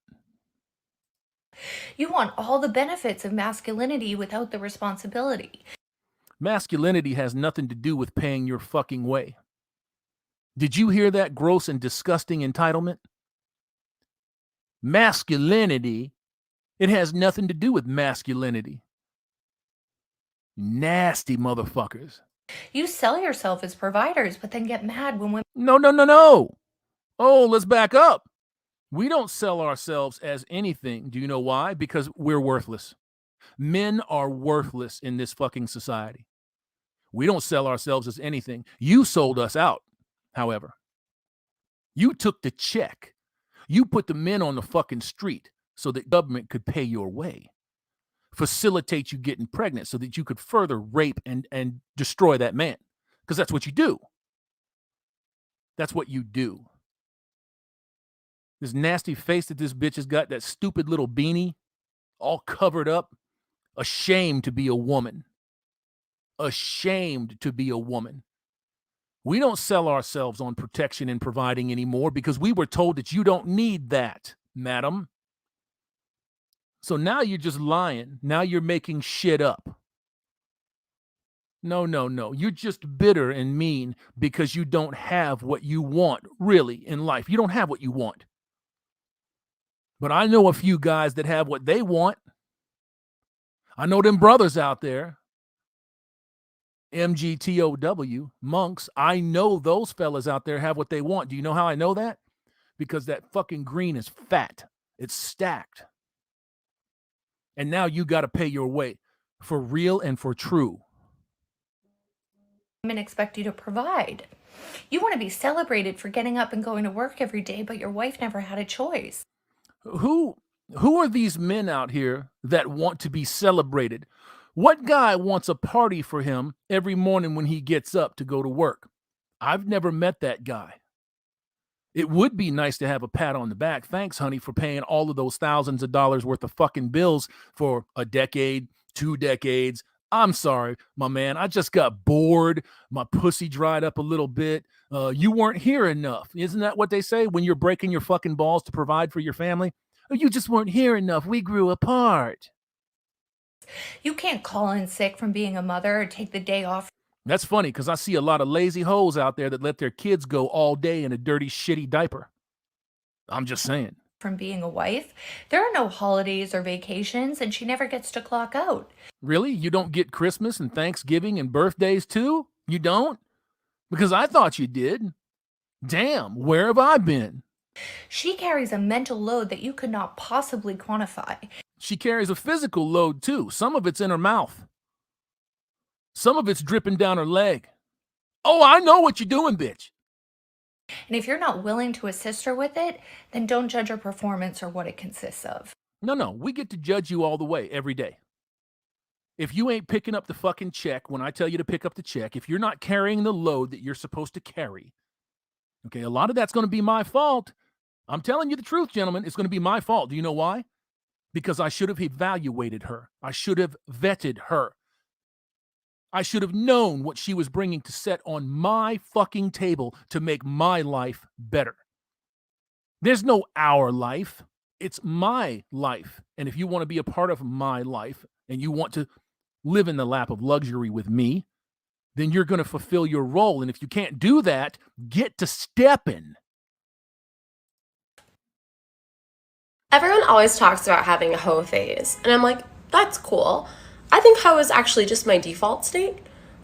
You want all the benefits of masculinity without the responsibility. Masculinity has nothing to do with paying your fucking way. Did you hear that gross and disgusting entitlement? Masculinity, it has nothing to do with masculinity. Nasty motherfuckers. You sell yourself as providers, but then get mad when women No. Oh, let's back up. We don't sell ourselves as anything. Do you know why? Because we're worthless. Men are worthless in this fucking society. We don't sell ourselves as anything. You sold us out, however. You took the check. You put the men on the fucking street so that government could pay your way, facilitate you getting pregnant so that you could further rape and destroy that man. Because that's what you do. That's what you do. This nasty face that this bitch has got, that stupid little beanie, all covered up, ashamed to be a woman. Ashamed to be a woman. We don't sell ourselves on protection and providing anymore because we were told that you don't need that, madam. So now you're just lying. Now you're making shit up. No. You're just bitter and mean because you don't have what you want, really, in life. You don't have what you want. But I know a few guys that have what they want. I know them brothers out there. MGTOW, monks. I know those fellas out there have what they want. Do you know how I know that? Because that fucking green is fat. It's stacked. And now you got to pay your way for real and for true. expect you to provide. You want to be celebrated for getting up and going to work every day, but your wife never had a choice. Who are these men out here that want to be celebrated? What guy wants a party for him every morning when he gets up to go to work? I've never met that guy. It would be nice to have a pat on the back. Thanks, honey, for paying all of those thousands of dollars worth of fucking bills for a decade, 2 decades. I'm sorry, my man. I just got bored. My pussy dried up a little bit. You weren't here enough. Isn't that what they say when you're breaking your fucking balls to provide for your family? You just weren't here enough. We grew apart. You can't call in sick from being a mother or take the day off. That's funny because I see a lot of lazy hoes out there that let their kids go all day in a dirty, shitty diaper. I'm just saying. From being a wife. There are no holidays or vacations, and she never gets to clock out. Really? You don't get Christmas and Thanksgiving and birthdays too? You don't? Because I thought you did. Damn, where have I been? She carries a mental load that you could not possibly quantify. She carries a physical load too. Some of it's in her mouth. Some of it's dripping down her leg. Oh, I know what you're doing, bitch. And if you're not willing to assist her with it, then don't judge her performance or what it consists of. No, we get to judge you all the way every day. If you ain't picking up the fucking check when I tell you to pick up the check, if you're not carrying the load that you're supposed to carry, okay, a lot of that's going to be my fault. I'm telling you the truth, gentlemen. It's going to be my fault. Do you know why? Because I should have evaluated her. I should have vetted her. I should have known what she was bringing to set on my fucking table to make my life better. There's no our life. It's my life. And if you want to be a part of my life and you want to live in the lap of luxury with me, then you're going to fulfill your role. And if you can't do that, get to stepping. Everyone always talks about having a hoe phase, and I'm like, that's cool. I think hoe is actually just my default state.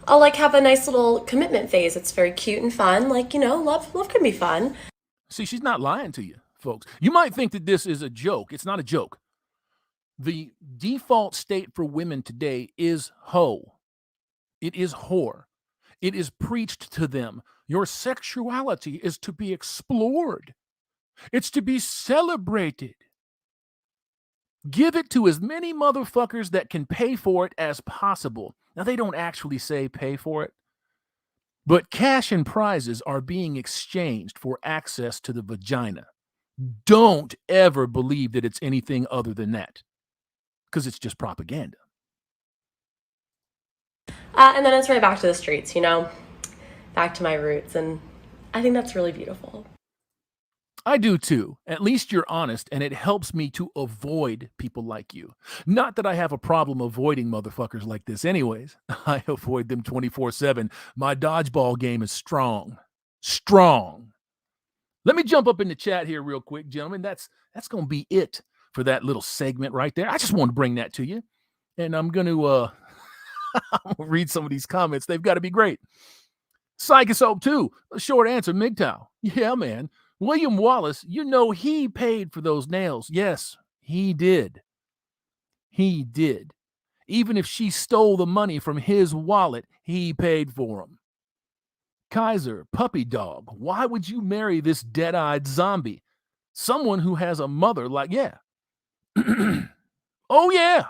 I'll have a nice little commitment phase. It's very cute and fun. Love can be fun. See, she's not lying to you, folks. You might think that this is a joke. It's not a joke. The default state for women today is hoe. It is whore. It is preached to them. Your sexuality is to be explored. It's to be celebrated. Give it to as many motherfuckers that can pay for it as possible. Now, they don't actually say pay for it, but cash and prizes are being exchanged for access to the vagina. Don't ever believe that it's anything other than that, because it's just propaganda. And then it's right back to the streets, you know, back to my roots. And I think that's really beautiful. I do too. At least you're honest, and it helps me to avoid people like you. Not that I have a problem avoiding motherfuckers like this anyways. I avoid them 24/7. My dodgeball game is strong. Strong. Let me jump up in the chat here real quick, gentlemen. That's going to be it for that little segment right there. I just want to bring that to you. And I'm going to read some of these comments. They've got to be great. Psychus Hope 2. A short answer, MGTOW. Yeah, man. William Wallace, you know he paid for those nails. Yes, he did. He did. Even if she stole the money from his wallet, he paid for them. Kaiser, puppy dog, why would you marry this dead-eyed zombie? Someone who has a mother like, yeah. Oh, yeah.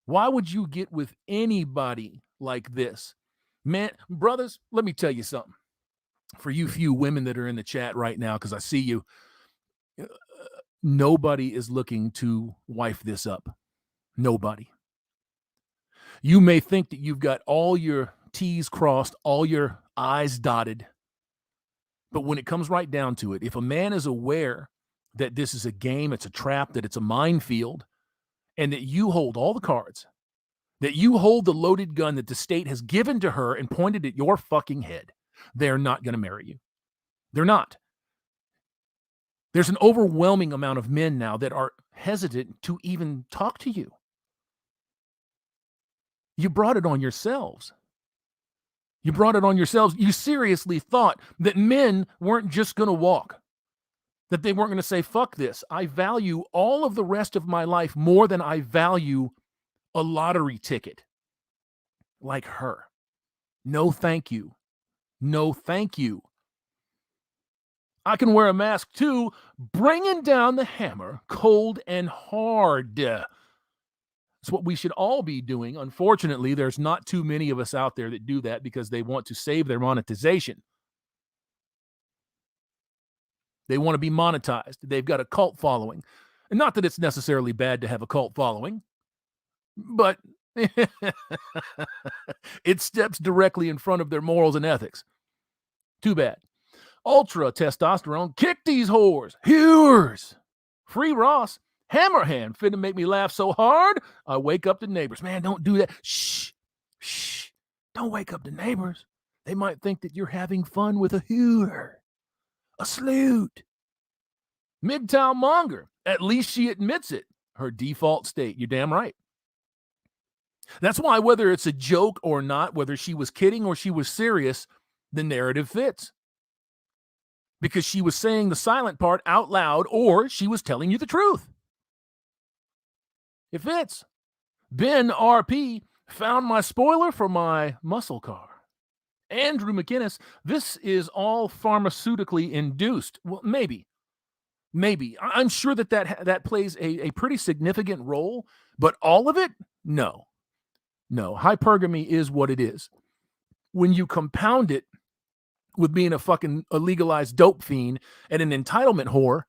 Why would you get with anybody like this? Man, brothers, let me tell you something. For you few women that are in the chat right now, because I see you, nobody is looking to wife this up. Nobody. You may think that you've got all your T's crossed, all your I's dotted. But when it comes right down to it, if a man is aware that this is a game, it's a trap, that it's a minefield, and that you hold all the cards, that you hold the loaded gun that the state has given to her and pointed at your fucking head, they're not going to marry you. They're not. There's an overwhelming amount of men now that are hesitant to even talk to you. You brought it on yourselves. You brought it on yourselves. You seriously thought that men weren't just going to walk, that they weren't going to say, fuck this. I value all of the rest of my life more than I value a lottery ticket like her. No, thank you. No, thank you. I can wear a mask too, bringing down the hammer cold and hard. It's what we should all be doing. Unfortunately, there's not too many of us out there that do that because they want to save their monetization. They want to be monetized. They've got a cult following. And not that it's necessarily bad to have a cult following, but it steps directly in front of their morals and ethics. Too bad. Ultra testosterone, kick these whores, hewers. Free Ross, Hammerhand, finna make me laugh so hard, I wake up the neighbors. Man, don't do that. Shh, shh, don't wake up the neighbors. They might think that you're having fun with a hewer, a salute. Midtown Monger, at least she admits it. Her default state, you're damn right. That's why whether it's a joke or not, whether she was kidding or she was serious, the narrative fits. Because she was saying the silent part out loud, or she was telling you the truth. It fits. Ben RP found my spoiler for my muscle car. Andrew McInnes, this is all pharmaceutically induced. Well, maybe. I'm sure that plays a pretty significant role, but all of it? No. Hypergamy is what it is. When you compound it with being a legalized dope fiend and an entitlement whore,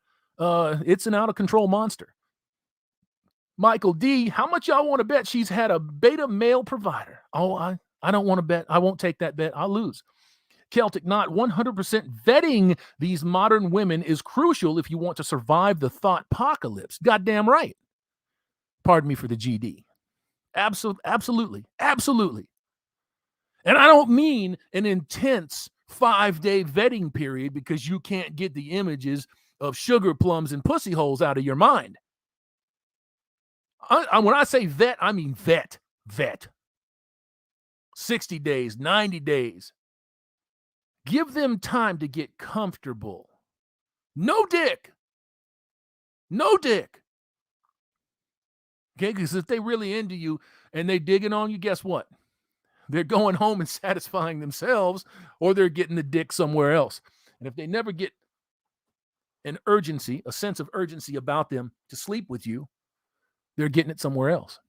it's an out-of-control monster. Michael D., how much y'all want to bet she's had a beta male provider? Oh, I don't want to bet. I won't take that bet. I'll lose. Celtic Knot, 100% vetting these modern women is crucial if you want to survive the thought apocalypse. Goddamn right. Pardon me for the GD. Absolutely. And I don't mean an intense 5-day vetting period because you can't get the images of sugar plums and pussy holes out of your mind. When I say vet, I mean vet. 60 days, 90 days. Give them time to get comfortable. No dick. Okay, because if they really into you and they digging on you, guess what? They're going home and satisfying themselves, or they're getting the dick somewhere else. And if they never get an urgency, a sense of urgency about them to sleep with you, they're getting it somewhere else.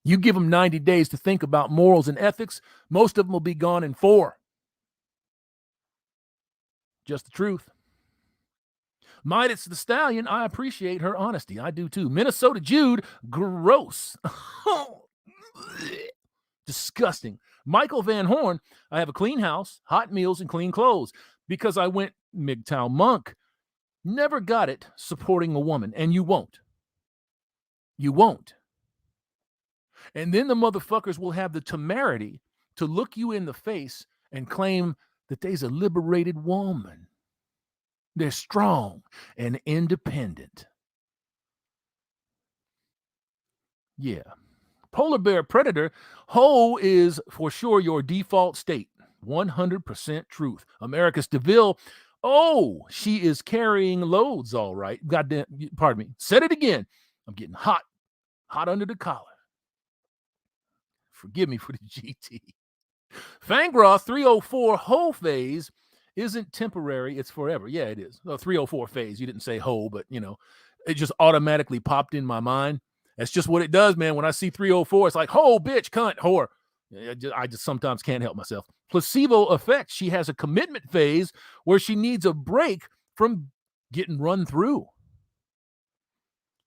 You give them 90 days to think about morals and ethics, most of them will be gone in 4. Just the truth. Midas the Stallion, I appreciate her honesty. I do too. Minnesota Jude, gross. Disgusting. Michael Van Horn, I have a clean house, hot meals, and clean clothes because I went MGTOW monk. Never got it supporting a woman, and you won't. You won't. And then the motherfuckers will have the temerity to look you in the face and claim that they's a liberated woman. They're strong and independent. Yeah. Polar bear predator, hoe is for sure your default state. 100% truth. America's DeVille, oh, she is carrying loads, all right. Goddamn, pardon me. Said it again. I'm getting hot under the collar. Forgive me for the GT. Fangroth 304 hoe phase isn't temporary, it's forever. Yeah, it is. 304 phase. You didn't say hoe, but it just automatically popped in my mind. That's just what it does, man. When I see 304, it's like, hoe, bitch, cunt, whore. I just sometimes can't help myself. Placebo effect. She has a commitment phase where she needs a break from getting run through.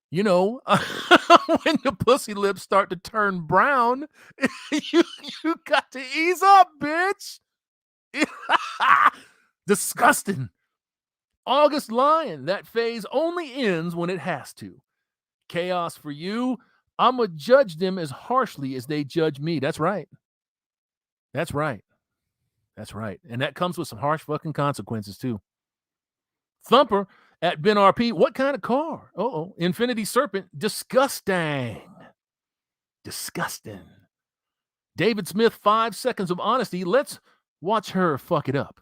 When the pussy lips start to turn brown, you got to ease up, bitch. Disgusting. August Lion, that phase only ends when it has to. Chaos for you. I'm going to judge them as harshly as they judge me. That's right. That's right. That's right. And that comes with some harsh fucking consequences, too. Thumper at Ben RP. What kind of car? Uh-oh. Infinity Serpent. Disgusting. Disgusting. David Smith, 5 seconds of honesty. Let's watch her fuck it up.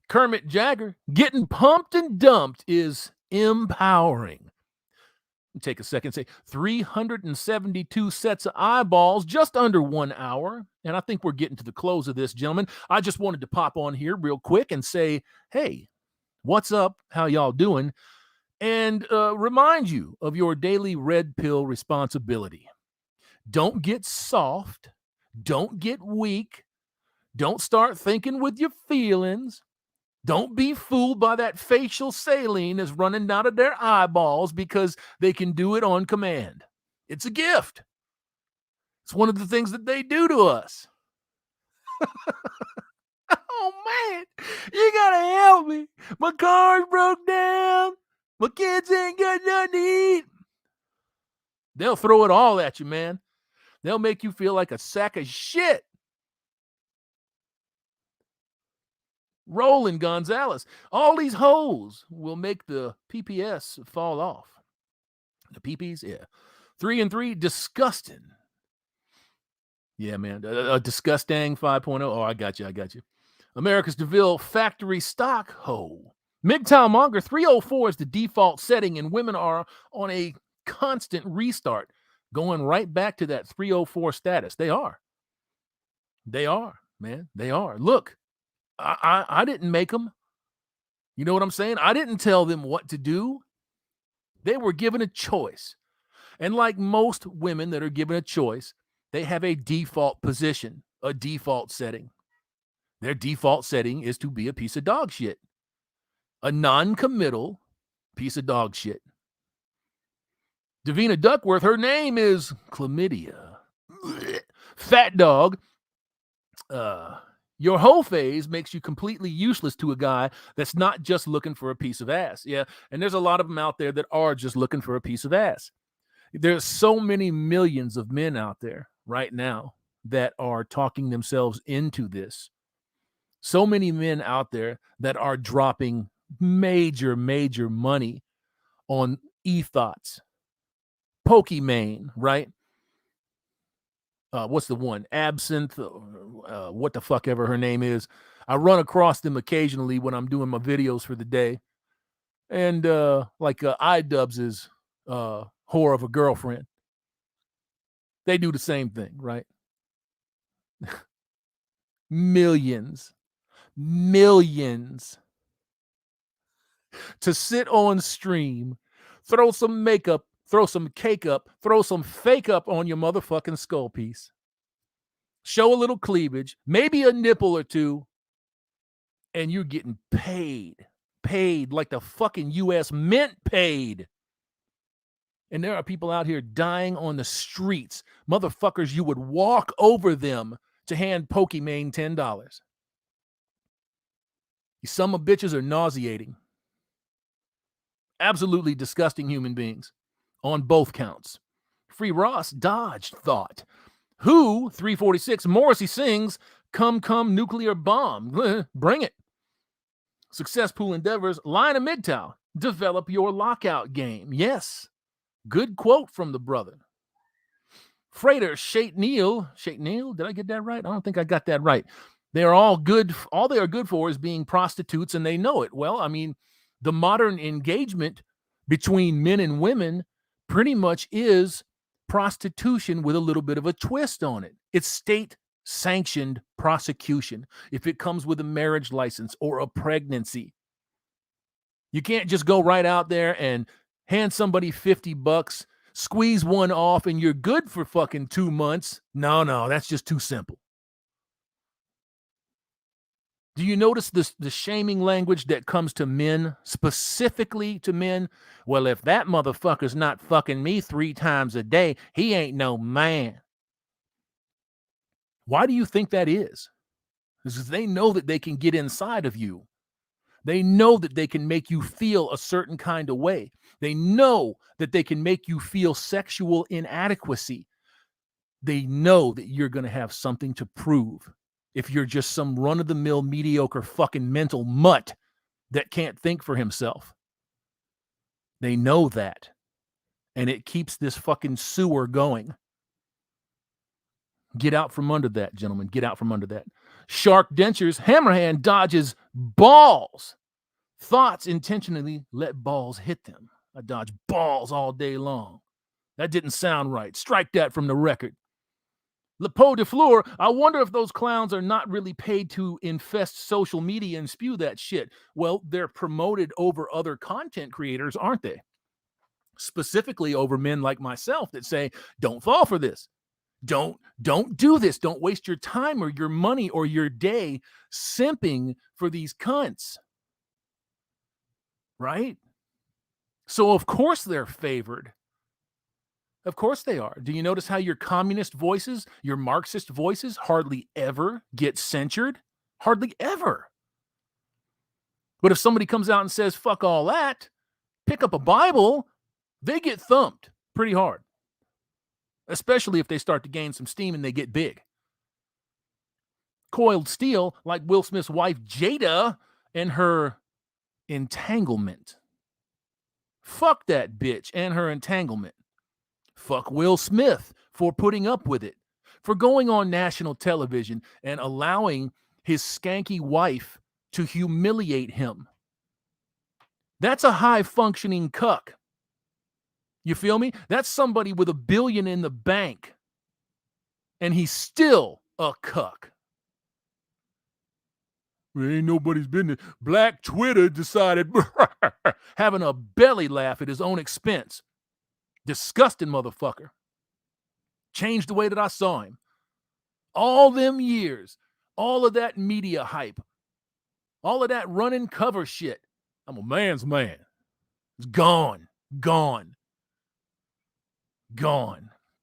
Kermit Jagger. Getting pumped and dumped is empowering. Take a second, say 372 sets of eyeballs, just under 1 hour. And I think we're getting to the close of this, gentlemen. I just wanted to pop on here real quick and say, hey, what's up? How y'all doing? And remind you of your daily red pill responsibility. Don't get soft. Don't get weak. Don't start thinking with your feelings. Don't be fooled by that facial saline that's running out of their eyeballs because they can do it on command. It's a gift. It's one of the things that they do to us. Oh, man, you got to help me. My car's broke down. My kids ain't got nothing to eat. They'll throw it all at you, man. They'll make you feel like a sack of shit. Roland Gonzalez. All these hoes will make the PPS fall off. The PPs, yeah. 3 and 3, disgusting. Yeah, man. Disgusting 5.0. Oh, I got you. America's DeVille factory stock hoe. MGTOW Monger 304 is the default setting, and women are on a constant restart, going right back to that 304 status. They are, man. They are. Look. I didn't make them. You know what I'm saying? I didn't tell them what to do. They were given a choice. And like most women that are given a choice, they have a default position, a default setting. Their default setting is to be a piece of dog shit. A non-committal piece of dog shit. Davina Duckworth, her name is Chlamydia. Fat dog. Your whole phase makes you completely useless to a guy that's not just looking for a piece of ass. Yeah. And there's a lot of them out there that are just looking for a piece of ass. There's so many millions of men out there right now that are talking themselves into this. So many men out there that are dropping major money on e-thoughts. Pokimane, right? What's the one? Absinthe, what the fuck ever her name is. I run across them occasionally when I'm doing my videos for the day. And iDubbbz is whore of a girlfriend. They do the same thing, right? Millions to sit on stream, throw some makeup, throw some cake up, throw some fake up on your motherfucking skull piece, show a little cleavage, maybe a nipple or two, and you're getting paid like the fucking US Mint paid. And there are people out here dying on the streets, motherfuckers you would walk over them to hand Pokimane $10. These some of bitches are nauseating. Absolutely disgusting human beings on both counts. Free Ross dodged Thot. Who, 346, Morrissey sings, come, nuclear bomb. Bring it. Success Pool Endeavors, line of Midtown. Develop your lockout game. Yes. Good quote from the brother. Freighter, Shate Neal, did I get that right? I don't think I got that right. They are all good. All they are good for is being prostitutes, and they know it. Well, I mean, the modern engagement between men and women pretty much is prostitution with a little bit of a twist on it. It's state-sanctioned prosecution if it comes with a marriage license or a pregnancy. You can't just go right out there and hand somebody $50, squeeze one off, and you're good for fucking 2 months. No, that's just too simple. Do you notice the shaming language that comes to men, specifically to men? Well, if that motherfucker's not fucking me 3 times a day, he ain't no man. Why do you think that is? Because they know that they can get inside of you. They know that they can make you feel a certain kind of way. They know that they can make you feel sexual inadequacy. They know that you're going to have something to prove. If you're just some run-of-the-mill, mediocre fucking mental mutt that can't think for himself. They know that. And it keeps this fucking sewer going. Get out from under that, gentlemen. Get out from under that. Shark Dentures, Hammerhand dodges balls. Thoughts intentionally let balls hit them. I dodge balls all day long. That didn't sound right. Strike that from the record. Le Pot de Fleur, I wonder if those clowns are not really paid to infest social media and spew that shit. Well, they're promoted over other content creators, aren't they? Specifically over men like myself that say, don't fall for this. Don't do this. Don't waste your time or your money or your day simping for these cunts. Right? So of course they're favored. Of course they are. Do you notice how your communist voices, your Marxist voices hardly ever get censured? Hardly ever. But if somebody comes out and says, fuck all that, pick up a Bible, they get thumped pretty hard. Especially if they start to gain some steam and they get big. Coiled steel, like Will Smith's wife Jada and her entanglement. Fuck that bitch and her entanglement. Fuck Will Smith for putting up with it, for going on national television and allowing his skanky wife to humiliate him. That's a high-functioning cuck. You feel me? That's somebody with $1 billion in the bank, and he's still a cuck. It ain't nobody's business. Black Twitter decided having a belly laugh at his own expense. Disgusting motherfucker. Changed the way that I saw him. All them years, all of that media hype, all of that running cover shit. I'm a man's man. It's gone.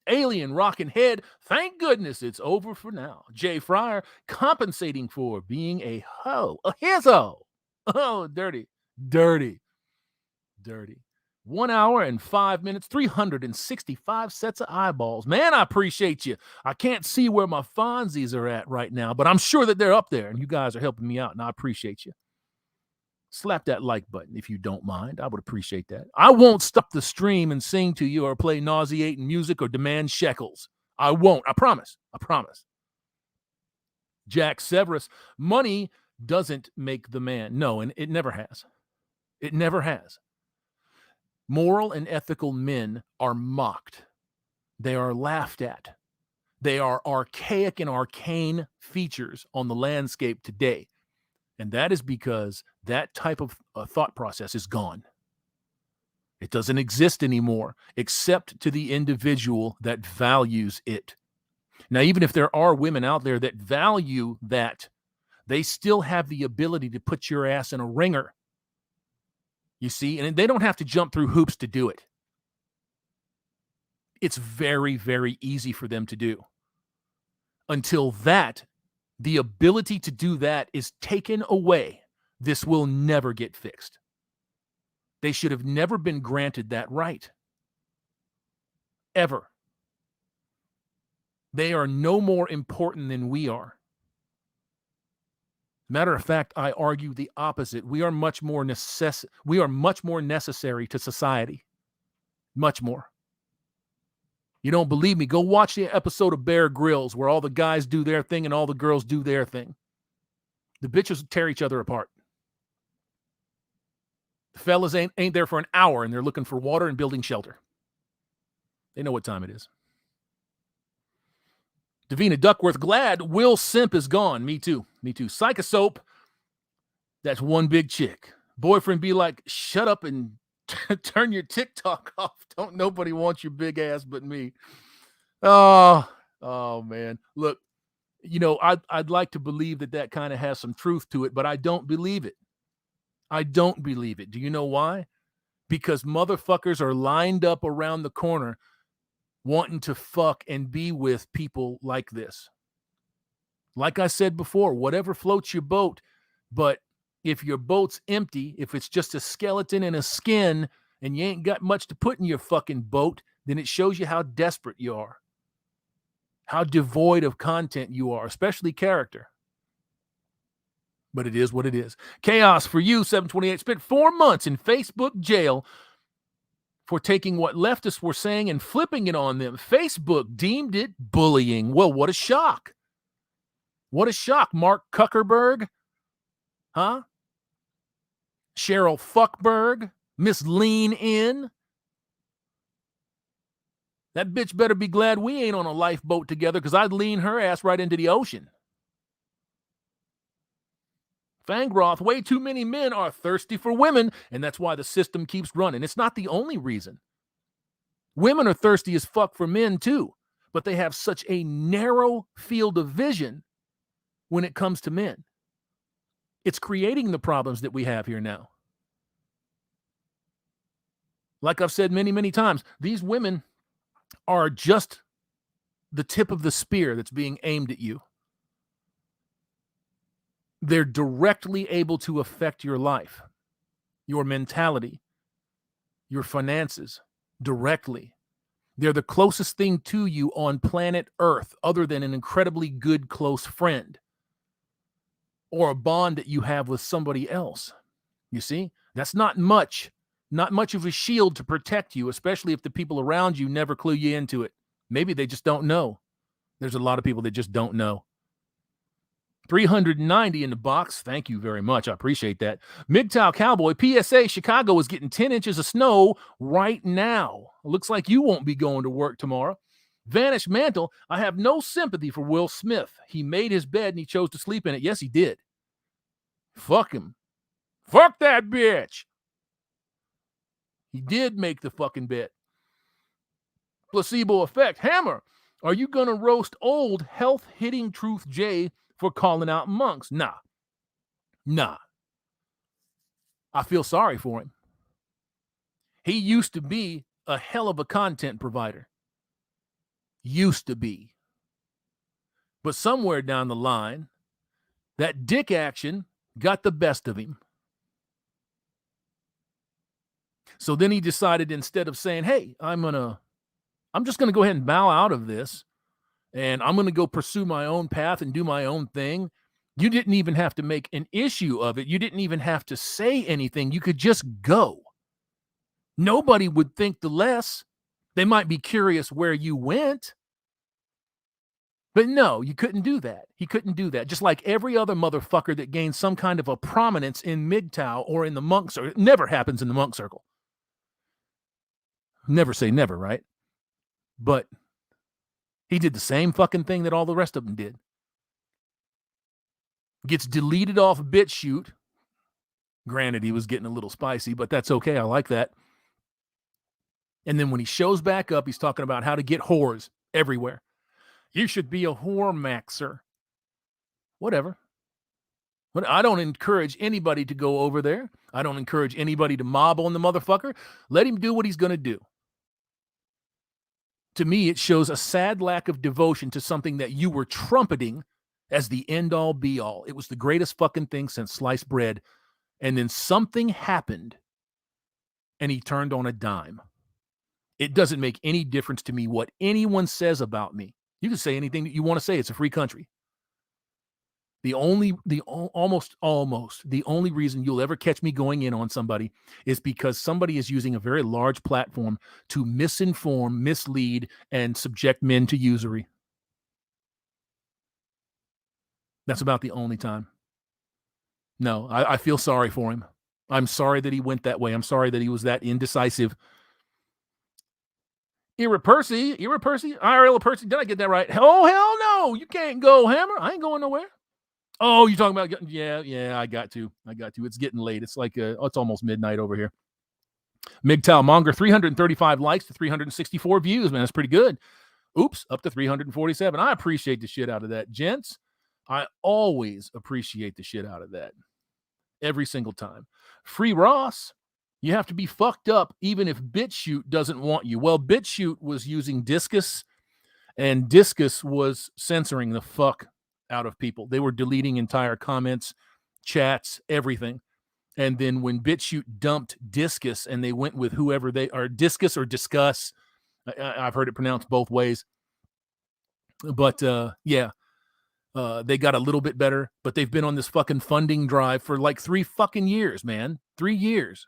Alien rocking head. Thank goodness it's over for now. Jay Fryer compensating for being a hoe. A hizzo. Oh, dirty. 1 hour and 5 minutes, 365 sets of eyeballs. Man, I appreciate you. I can't see where my Fonzies are at right now, but I'm sure that they're up there, and you guys are helping me out, and I appreciate you. Slap that like button if you don't mind. I would appreciate that. I won't stop the stream and sing to you or play nauseating music or demand shekels. I won't. I promise. Jack Severus, money doesn't make the man. No, and it never has. It never has. Moral and ethical men are mocked. They are laughed at. They are archaic and arcane features on the landscape today. And that is because that type of thought process is gone. It doesn't exist anymore, except to the individual that values it. Now, even if there are women out there that value that, they still have the ability to put your ass in a ringer. You see, and they don't have to jump through hoops to do it. It's very, very easy for them to do. Until the ability to do that is taken away, this will never get fixed. They should have never been granted that right. Ever. They are no more important than we are. Matter of fact, I argue the opposite. We are much more necessary to society. Much more. You don't believe me? Go watch the episode of Bear Grylls where all the guys do their thing and all the girls do their thing. The bitches tear each other apart. The fellas ain't there for an hour and they're looking for water and building shelter. They know what time it is. Davina Duckworth, glad Will Simp is gone. Me too. Psychosoap, that's one big chick. Boyfriend be like, shut up and turn your TikTok off. Don't nobody want your big ass but me. Oh man. Look, I'd like to believe that kind of has some truth to it, but I don't believe it. Do you know why? Because motherfuckers are lined up around the corner wanting to fuck and be with people like this. Like I said before, whatever floats your boat, but if your boat's empty, if it's just a skeleton and a skin and you ain't got much to put in your fucking boat, then it shows you how desperate you are, how devoid of content you are, especially character. But it is what it is. Chaos for you, 728, spent 4 months in Facebook jail for taking what leftists were saying and flipping it on them. Facebook deemed it bullying. Well, what a shock. What a shock. Mark Zuckerberg, huh? Cheryl Fuckberg, Miss Lean In. That bitch better be glad we ain't on a lifeboat together because I'd lean her ass right into the ocean. Fangroth, way too many men are thirsty for women, and that's why the system keeps running. It's not the only reason. Women are thirsty as fuck for men too, but they have such a narrow field of vision when it comes to men. It's creating the problems that we have here now. Like I've said many, many times, these women are just the tip of the spear that's being aimed at you. They're directly able to affect your life, your mentality, your finances directly. They're the closest thing to you on planet Earth other than an incredibly good close friend or a bond that you have with somebody else. You see, that's not much of a shield to protect you, especially if the people around you never clue you into it. Maybe they just don't know. There's a lot of people that just don't know. 390 in the box. Thank you very much. I appreciate that. MGTOW Cowboy, PSA, Chicago is getting 10 inches of snow right now. Looks like you won't be going to work tomorrow. Vanish Mantle, I have no sympathy for Will Smith. He made his bed and he chose to sleep in it. Yes, he did. Fuck him. Fuck that bitch. He did make the fucking bed. Placebo Effect. Hammer, are you going to roast old health-hitting Truth J for calling out monks? Nah. I feel sorry for him. He used to be a hell of a content provider. Used to be. But somewhere down the line, that dick action got the best of him. So then he decided, instead of saying, hey, I'm just going to go ahead and bow out of this, and I'm going to go pursue my own path and do my own thing. You didn't even have to make an issue of it. You didn't even have to say anything. You could just go. Nobody would think the less. They might be curious where you went. But no, you couldn't do that. He couldn't do that. Just like every other motherfucker that gains some kind of a prominence in MGTOW or in the monk circle. It never happens in the monk circle. Never say never, right? But He did the same fucking thing that all the rest of them did. Gets deleted off BitChute. Granted, he was getting a little spicy, but that's okay. I like that. And then when he shows back up, he's talking about how to get whores everywhere. You should be a whore maxer. Whatever. But I don't encourage anybody to go over there. I don't encourage anybody to mob on the motherfucker. Let him do what he's going to do. To me, it shows a sad lack of devotion to something that you were trumpeting as the end-all, be-all. It was the greatest fucking thing since sliced bread. And then something happened, and he turned on a dime. It doesn't make any difference to me what anyone says about me. You can say anything that you want to say. It's a free country. The only reason you'll ever catch me going in on somebody is because somebody is using a very large platform to misinform, mislead, and subject men to usury. That's about the only time. No, I feel sorry for him. I'm sorry that he went that way. I'm sorry that he was that indecisive. Ira Percy, IRL Percy, did I get that right? Oh, hell no, you can't go, Hammer. I ain't going nowhere. Oh, you're talking about, yeah, I got to. It's getting late. It's like, it's almost midnight over here. MGTOW Monger, 335 likes to 364 views, man. That's pretty good. Oops, up to 347. I appreciate the shit out of that, gents. I always appreciate the shit out of that. Every single time. Free Ross, you have to be fucked up even if BitChute doesn't want you. Well, BitChute was using Discus, and Discus was censoring the fuck out of people. They were deleting entire comments, chats, everything. And then when BitChute dumped Discus and they went with whoever they are, Discus or Discuss, I've heard it pronounced both ways. But they got a little bit better, but they've been on this fucking funding drive for like 3 fucking years, man. 3 years.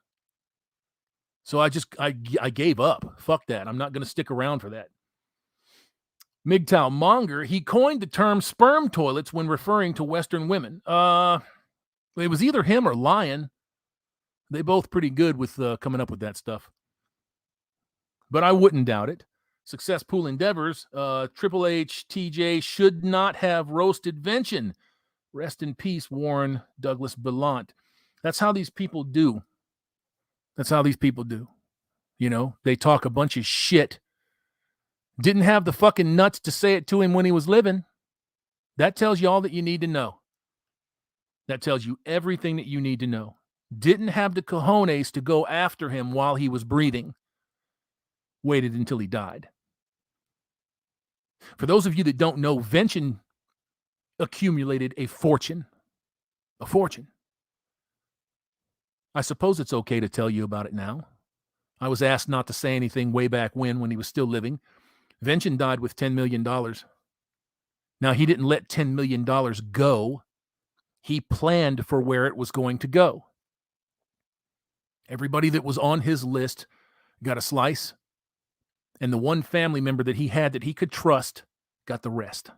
So I gave up. Fuck that. I'm not going to stick around for that. MGTOW Monger, he coined the term sperm toilets when referring to Western women. It was either him or Lion. They both pretty good with coming up with that stuff. But I wouldn't doubt it. Success Pool Endeavors, Triple H, TJ should not have roasted Vention. Rest in peace, Warren Douglas Belant. That's how these people do. You know, they talk a bunch of shit. Didn't have the fucking nuts to say it to him when he was living. That tells you all that you need to know. That tells you everything that you need to know. Didn't have the cojones to go after him while he was breathing. Waited until he died. For those of you that don't know, Vention accumulated a fortune. A fortune. I suppose it's okay to tell you about it now. I was asked not to say anything way back when he was still living. Vention died with $10 million. Now, he didn't let $10 million go. He planned for where it was going to go. Everybody that was on his list got a slice, and the one family member that he had that he could trust got the rest.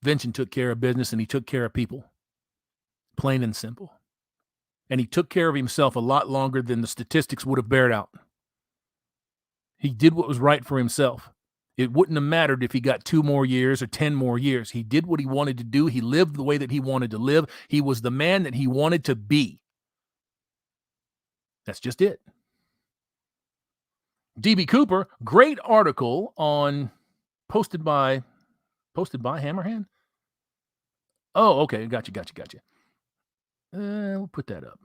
Vention took care of business, and he took care of people. Plain and simple. And he took care of himself a lot longer than the statistics would have bared out. He did what was right for himself. It wouldn't have mattered if he got 2 more years or 10 more years. He did what he wanted to do. He lived the way that he wanted to live. He was the man that he wanted to be. That's just it. DB Cooper, great article on posted by Hammerhand. Oh, okay. Gotcha. We'll put that up.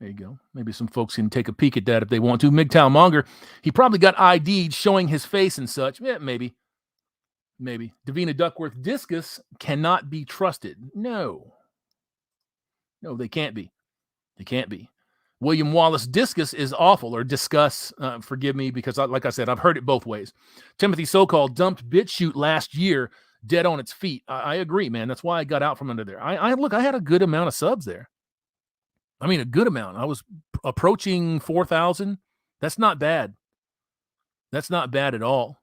There you go. Maybe some folks can take a peek at that if they want to. MGTOW Monger, he probably got ID'd showing his face and such. Yeah, maybe. Davina Duckworth, Discus cannot be trusted. No, they can't be. William Wallace, Discus is awful, or Discuss. Forgive me, because like I said, I've heard it both ways. Timothy So-Called dumped BitChute last year, dead on its feet. I agree, man. That's why I got out from under there. I had a good amount of subs there. I mean, a good amount. I was approaching 4,000. That's not bad. That's not bad at all.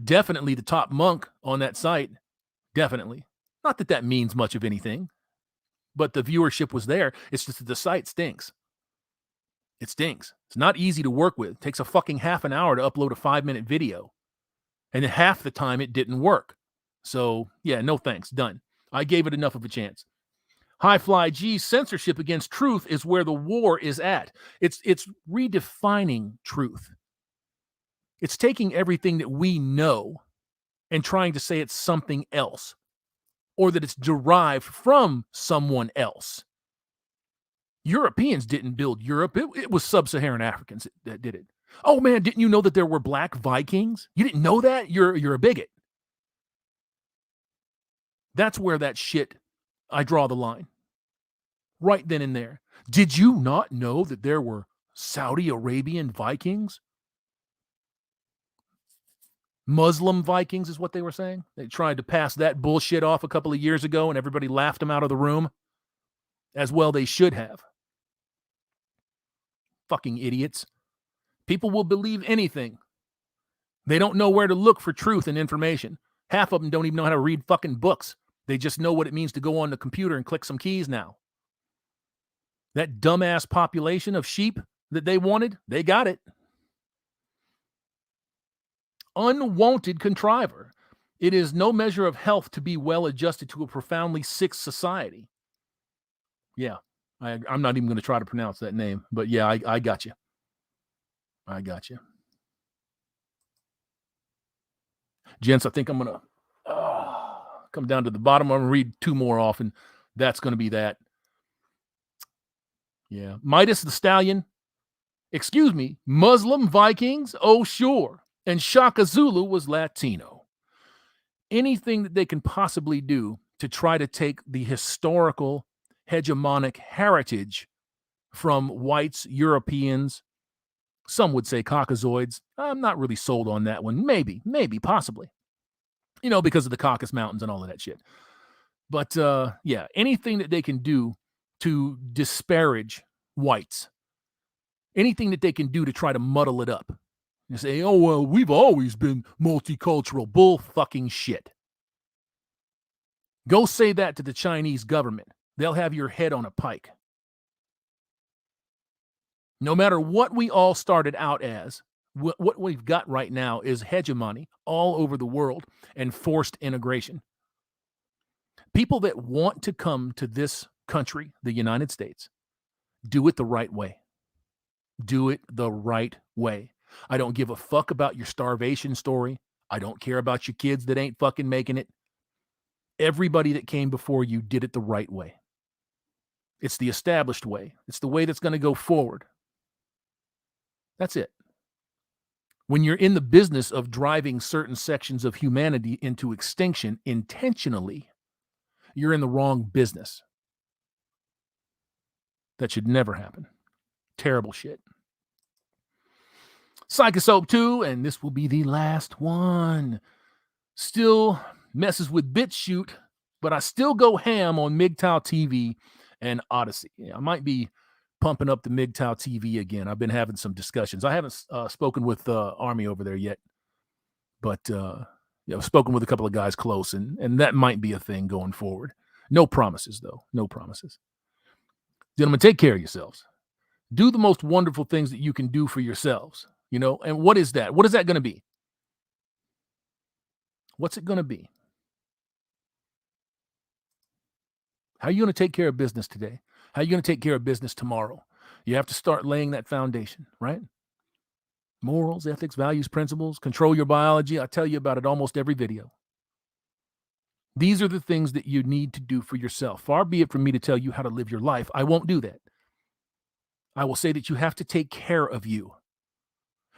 Definitely the top monk on that site. Definitely. Not that that means much of anything, but the viewership was there. It's just that the site stinks. It stinks. It's not easy to work with. It takes a fucking half an hour to upload a 5-minute video. And half the time it didn't work. So, yeah, no thanks. Done. I gave it enough of a chance. High Fly G, censorship against truth is where the war is at. It's redefining truth. It's taking everything that we know and trying to say it's something else, or that it's derived from someone else. Europeans didn't build Europe. It was sub-Saharan Africans that did it. Oh man, didn't you know that there were black Vikings? You didn't know that? You're a bigot. That's where that shit, I draw the line. Right then and there. Did you not know that there were Saudi Arabian Vikings? Muslim Vikings is what they were saying. They tried to pass that bullshit off a couple of years ago and everybody laughed them out of the room. As well they should have. Fucking idiots. People will believe anything. They don't know where to look for truth and information. Half of them don't even know how to read fucking books. They just know what it means to go on the computer and click some keys now. That dumbass population of sheep that they wanted, they got it. Unwanted contriver. It is no measure of health to be well adjusted to a profoundly sick society. Yeah, I'm not even going to try to pronounce that name, but yeah, I got you. I got you. Gents, I think I'm going to come down to the bottom. I'm going to read 2 more off, and that's going to be that. Yeah. Midas the Stallion. Excuse me. Muslim Vikings? Oh, sure. And Shaka Zulu was Latino. Anything that they can possibly do to try to take the historical hegemonic heritage from whites, Europeans, some would say Caucasoids. I'm not really sold on that one. Maybe, possibly. You know, because of the Caucasus Mountains and all of that shit. But yeah, anything that they can do to disparage whites, anything that they can do to try to muddle it up. You say, oh, well, we've always been multicultural. Bull fucking shit. Go say that to the Chinese government. They'll have your head on a pike. No matter what we all started out as, what we've got right now is hegemony all over the world and forced integration. People that want to come to this country, the United States, do it the right way. Do it the right way. I don't give a fuck about your starvation story. I don't care about your kids that ain't fucking making it. Everybody that came before you did it the right way. It's the established way. It's the way that's going to go forward. That's it. When you're in the business of driving certain sections of humanity into extinction intentionally, you're in the wrong business. That should never happen. Terrible shit. Psychosoap 2, and this will be the last one. Still messes with BitChute, but I still go ham on MGTOW TV and Odyssey. Yeah, I might be pumping up the MGTOW TV again. I've been having some discussions. I haven't spoken with Army over there yet, but I've spoken with a couple of guys close, and that might be a thing going forward. No promises, though. No promises. Gentlemen, take care of yourselves. Do the most wonderful things that you can do for yourselves. You know, and what is that? What is that going to be? What's it going to be? How are you going to take care of business today? How are you going to take care of business tomorrow? You have to start laying that foundation, right? Morals, ethics, values, principles, control your biology. I tell you about it almost every video. These are the things that you need to do for yourself. Far be it from me to tell you how to live your life. I won't do that. I will say that you have to take care of you.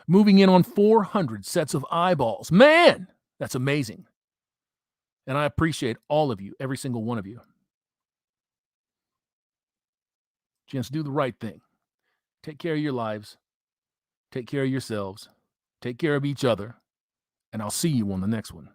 Moving in on 400 sets of eyeballs. Man, that's amazing. And I appreciate all of you, every single one of you. Gents, do the right thing. Take care of your lives. Take care of yourselves. Take care of each other. And I'll see you on the next one.